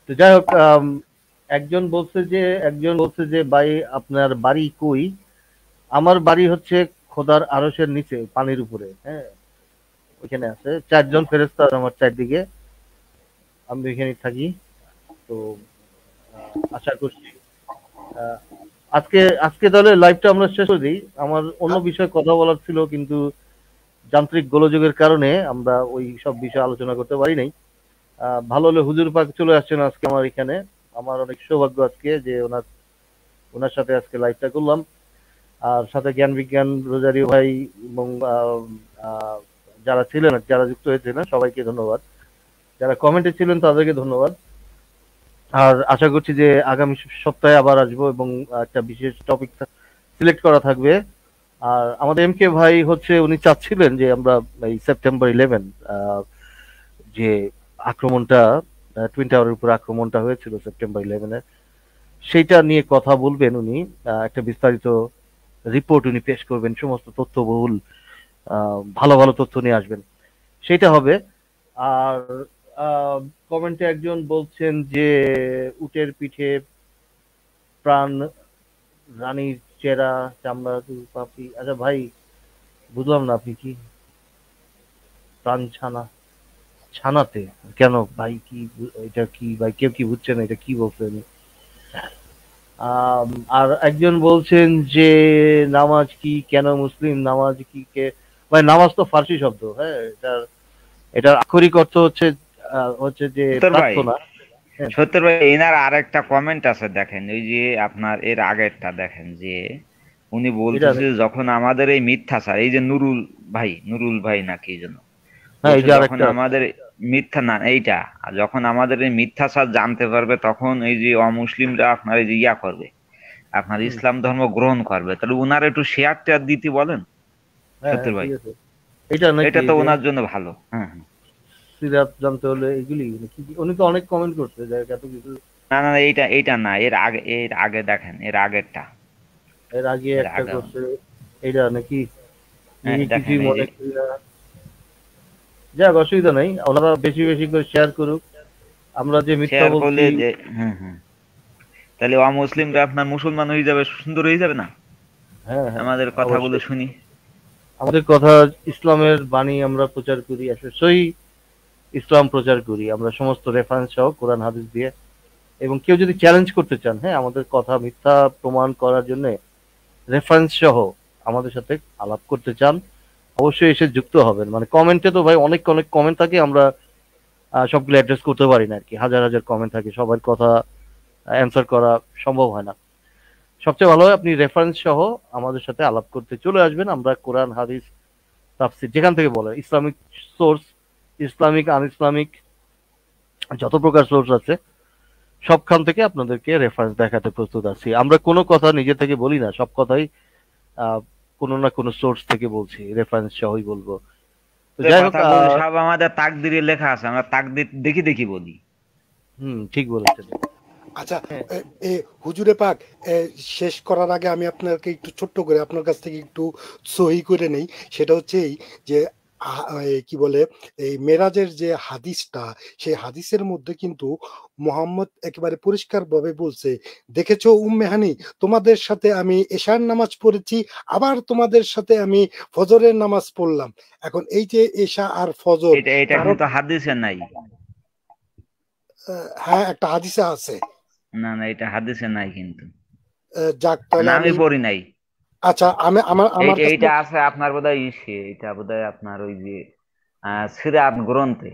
তো যাই হোক, একজন বলছে যে ভাই আপনার বাড়ি কই? আমার বাড়ি হচ্ছে খোদার আরশের নিচে পানির উপরে, হ্যাঁ, ওইখানে আছে 4 জন ফেরেশতা আছে আমার চারদিকে, আমি ওইখানেই থাকি। তো আশা করছি আহ, আজকে আজকে তাহলে লাইভটা আমরা শেষ করে দিই। আমার অন্য বিষয়ে কথা বলার ছিল, কিন্তু যান্ত্রিক গোলযোগের কারণে আমরা ওই সব বিষয়ে আলোচনা করতে পারি নাই। ভালো হলে হুজুর পাক চলে আসছেন আজকে আমার এখানে, আমার অনেক সৌভাগ্য আজকে যে ওনার সাথে আজকে লাইভটা করলাম। আর সাথে জ্ঞান বিজ্ঞান রোজারিও ভাই এবং আহ, যারা ছিলেন, যারা যুক্ত হয়েছিলেন সবাইকে ধন্যবাদ, যারা কমেন্টে ছিলেন তাদেরকে ধন্যবাদ। আর আশা করছি যে আগামী সপ্তাহে আবার আসবো, এবং একটা বিশেষ টপিক সিলেক্ট করা থাকবে। আর আমাদের এম কে ভাই হচ্ছে উনি চাচ্ছিলেন যে আমরা এই সেপ্টেম্বর 11 যে আক্রমণটা, টুইন টাওয়ারের উপর আক্রমণটা হয়েছিল সেপ্টেম্বর 11-এ, সেইটা নিয়ে কথা বলবেন উনি। একটা বিস্তারিত রিপোর্ট উনি পেশ করবেন, সমস্ত তথ্যবহুল ভালো ভালো তথ্য নিয়ে আসবেন, সেটা হবে। আর কমেন্টে একজন বলছেন যে উটের পিঠে প্রাণ রানীর চেরা চামড়া পাপি, আচ্ছা ভাই, বুঝলাম না আপনি কি প্রাণ ছানা, ছানাতে কেন ভাই? কি এটা কি ভাই, কেউ কি বুঝছেন এটা কি বলছেন? আম, আর একজন বলছেন যে নামাজ কি, কেন মুসলিম নামাজ কি কে? ভাই, নামাজ তো ফার্সি শব্দ, হ্যাঁ, এটার আক্ষরিক অর্থ হচ্ছে যে সত্তর ভাই, প্রার্থনা। হ্যাঁ, সত্তর ভাই, এনার আরেকটা কমেন্ট আছে দেখেন, ওই যে আপনার এর আগেরটা দেখেন, যে উনি এটা বলতেছে যে যখন আমাদের এই মিথ্যাচার, এই যে নুরুল ভাই নাকি যেন হ্যাঁ, এই বলছে, যে যখন আরেকটা আছে। আমাদের মিথ্যা না এইটা, আর যখন আমাদের এই মিথ্যাচার জানতে পারবে, তখন এই যে অমুসলিমরা আপনার এই যে ইয়া করবে, আপনার হুম, ইসলাম ধর্ম গ্রহণ করবে, তাহলে উনার একটু শেয়ার টেয়ার দিতে বলেন হ্যাঁ হ্যাঁ, সত্তর ভাই। ঠিক আছে। এটা নাকি এটা তো এই যে ওনার জন্য ভালো। হ্যাঁ, হ্যাঁ। সিরাত জানতে হলে এগুলি নাকি? উনি তো অনেক কমেন্ট করছে, যাই হোক, এত কিছু। না না না, এইটা এইটা না, এর আগে দেখেন, এর আগেরটা। এর আগে এর একটা আগে করছে, এটা নাকি দেখেন কিছুই এই যে মনে করি না। যাক, অসুবিধা নাই, ওনারা বেশি বেশি করে শেয়ার করুক। আমরা যে মিথ্যা শেয়ার বলছি, করলে যে তাহলে অমুসলিমরা আপনার মুসলমান হয়ে যাবে, সুন্দর হয়ে যাবে না? হ্যাঁ হ্যাঁ আমাদের কথাগুলো অবশ্যই। শুনি। আমাদের কথা, ইসলামের বাণী আমরা প্রচার করি, আসলে সহি ইসলাম প্রচার করি আমরা, সমস্ত রেফারেন্স সহ কোরআন হাদিস দিয়ে। এবং কেউ যদি চ্যালেঞ্জ করতে চান, হ্যাঁ, আমাদের কথা মিথ্যা প্রমাণ করার জন্য রেফারেন্স সহ আমাদের সাথে আলাপ করতে চান, অবশ্যই এসে যুক্ত হবেন। মানে কমেন্টে তো ভাই অনেক অনেক কমেন্ট থাকে, আমরা সবগুলো অ্যাড্রেস করতে পারি না আর কি, হাজার হাজার কমেন্ট থাকে, সবার কথা অ্যান্সার করা সম্ভব হয় না। সবচেয়ে ভালো হয় আপনি রেফারেন্স সহ আমাদের সাথে আলাপ করতে চলে আসবেন। আমরা কোরআন হাদিস তাফসীর যেখান থেকে বলে, ইসলামিক সোর্স, ইসলামিক আন ইসলামিক যত প্রকার সোর্স আছে সবখান থেকে আপনাদেরকে রেফারেন্স দেখাতে প্রস্তুত আছি। আমরা কোনো কথা নিজে থেকে বলি না, সব কথাই আহ, কোনো না কোনো সোর্স থেকে বলছি, রেফারেন্স সহই বলবো। তো যে যাই হোক, কথাগুলো সব আমাদের তাকদিরে লেখা আছে, আমরা তাকদির দেখি দেখি বলি। ঠিক বলেছেন। আচ্ছা, হ্যাঁ, এ, এ, হুজুরে পাক, শেষ করার আগে আমি আপনাকে একটু ছোট্ট করে আপনার কাছ থেকে একটু সহি করে নেই। সেটা হচ্ছে এই যে কি বলে, এই মেরাজের যে হাদিসটা, সেই হাদিসের মধ্যে কিন্তু মোহাম্মদ একেবারে পরিষ্কার ভাবে বলছে, দেখেছো উম্মেহানি, তোমাদের সাথে আমি এশার নামাজ পড়েছি, আবার তোমাদের সাথে আমি ফজরের নামাজ পড়লাম। এখন এই যে এশা আর ফজর, এটা এটা কারণ কিন্তু হাদিসে নাই। হ্যাঁ একটা হাদিসে আছে। না না, এটা হাদিসে নাই কিন্তু। যাক, তাহলে না, আমি আমি, পড়ি নাই। আচ্ছা, আমি আমার আমার কাছে, এইটা আছে আপনার বোধহয় এটা বোধহয় আপনার ওই যে সিরাত গ্রন্থে,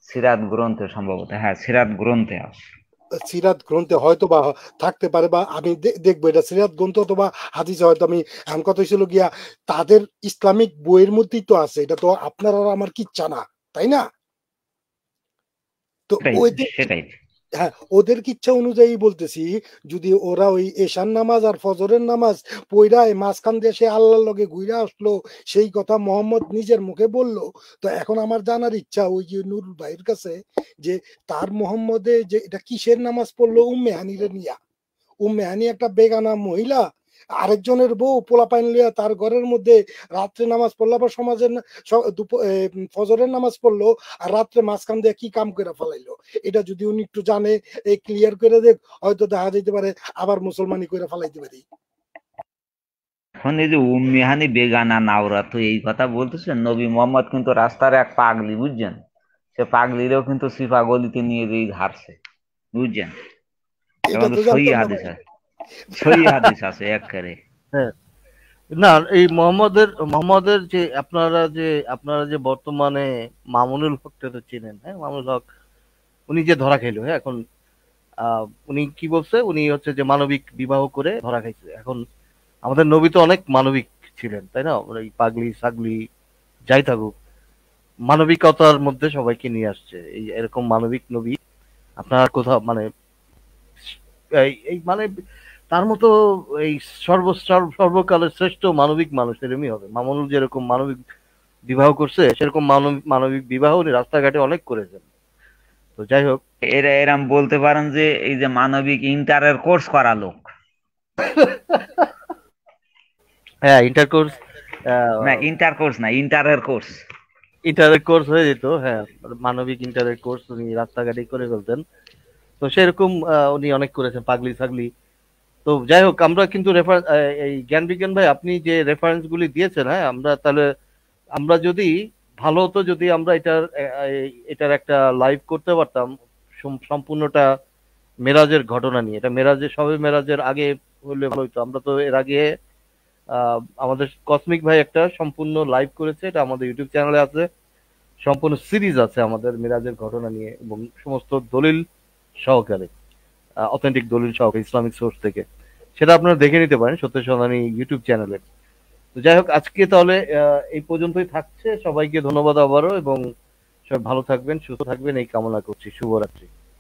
সিরাত গ্রন্থে সম্ভবত, হ্যাঁ সিরাত গ্রন্থে আছে। সিরাত গ্রন্থে হয়তো বা থাকতে পারে, বা আমি দেখবো এটা সিরাত গ্রন্থ অথবা হাদিসে হয়তো। আমি এমন কথা ছিল গিয়া, তাদের ইসলামিক বইয়ের মধ্যেই তো আছে, এটা তো আপনার আর আমার কিচ্ছা না, তাই না? তো সেটাই ওই, সেটাই। হ্যাঁ, ওদের ইচ্ছা অনুযায়ী বলতেছি, যদি ওরা ওই এশার নামাজ আর ফজরের নামাজ পইরা এই মাঝখান দিয়ে সে আল্লাহর লগে ঘুরে আসলো, সেই কথা মোহাম্মদ নিজের মুখে বলল। তো এখন আমার জানার ইচ্ছা ওই যে নুরুল ভাইয়ের কাছে, যে তার মোহাম্মদে যে এটা কিসের নামাজ পড়লো উম্মে হানিরে নিয়া। উম্মে হানি একটা বেগানা মহিলা, আরেকজনের বউ পোলাপাইন লিয়া তার ঘরের মধ্যে রাত্রে নামাজ পড়লো, আবার সমাজের ফজরের নামাজ পড়লো, আর রাত্রে মাঝখান দিয়ে কি কাম করে ফেলাইলো। এটা যদি উনি একটু জানে, এই ক্লিয়ার করে দেখ, হয়তো দেখা যেতে পারে আবার মুসলমানি করে ফেলাইতে পারি। এখন এই যে উম্মিহানি বেগানা নাওরা, তো এই কথা বলতেছেন, নবী মোহাম্মদ কিন্তু রাস্তার এক পাগলি, বুঝছেন? সে পাগলিরেও কিন্তু সিফা গলিতে নিয়ে যেয়ে ঝাড়ছে, বুঝছেন? এটা এখন তো তো সহি জানতাম না হাদিস ভাই। আছে, সহি হাদিস আছে একেবারে। হ্যাঁ, না, এই মোহাম্মদের যে আপনারা যে বর্তমানে মামুনুল হককে তো চিনেন, হ্যাঁ, মামুনুল হক, উনি যে ধরা খাইলো, হ্যাঁ, এখন উনি কি বলছে, উনি হচ্ছে যে মানবিক বিবাহ করে ধরা খাইছে। এখন আমাদের নবী তো অনেক মানবিক ছিলেন, তাই না? এই পাগলি ছাগলি যাই থাকুক, মানবিকতার মধ্যে সবাইকে নিয়ে আসছে, এই এরকম মানবিক নবী আপনার কোথাও, মানে এই মানে তার মতো এই সর্বকালের শ্রেষ্ঠ মানবিক মানুষ এরমই হবে। মামুনুল যেরকম মানবিক বিবাহ করছে, সেরকম মানবিক বিবাহ উনি রাস্তাঘাটে অনেক করেছেন। তো যাই হোক, এরা এরাম বলতে পারেন যে এই যে মানবিক ইন্টারের কোর্স করা লোক। হ্যাঁ, ইন্টারকোর্স, না ইন্টার কোর্স না, ইন্টারের কোর্স। ইন্টারের কোর্স হয়ে যেত, হ্যাঁ, মানবিক ইন্টারের কোর্স উনি রাস্তাঘাটে করে ফেলতেন। তো সেরকম উনি অনেক করেছেন, পাগলি ছাগলি। তো যাই হোক, আমরা কিন্তু এই জ্ঞান বিজ্ঞান ভাই, আপনি যে রেফারেন্স গুলি দিয়েছেন, হ্যাঁ, আমরা তাহলে, আমরা যদি ভালো হতো যদি আমরা এটার একটা লাইভ করতে পারতাম, সম্পূর্ণটা মেরাজের ঘটনা নিয়ে। এটা মেরাজের, সবে মেরাজের আগে হলে ভালো হতো। আমরা তো এর আগে আমাদের কসমিক ভাই একটা সম্পূর্ণ লাইভ করেছে, এটা আমাদের ইউটিউব চ্যানেলে আছে, সম্পূর্ণ সিরিজ আছে আমাদের মেরাজের ঘটনা নিয়ে, এবং সমস্ত দলিল সহকারে, অথেন্টিক দলিল সহকারে ইসলামিক সোর্স থেকে। সেটা আপনারা দেখে নিতে পারেন সত্য সন্ধানী ইউটিউব চ্যানেলে। তো যাই হোক, আজকে তাহলে এই পর্যন্তই থাকছে। সবাইকে ধন্যবাদ আবারও, এবং সবাই ভালো থাকবেন, সুস্থ থাকবেন, এই কামনা করছি। শুভরাত্রি।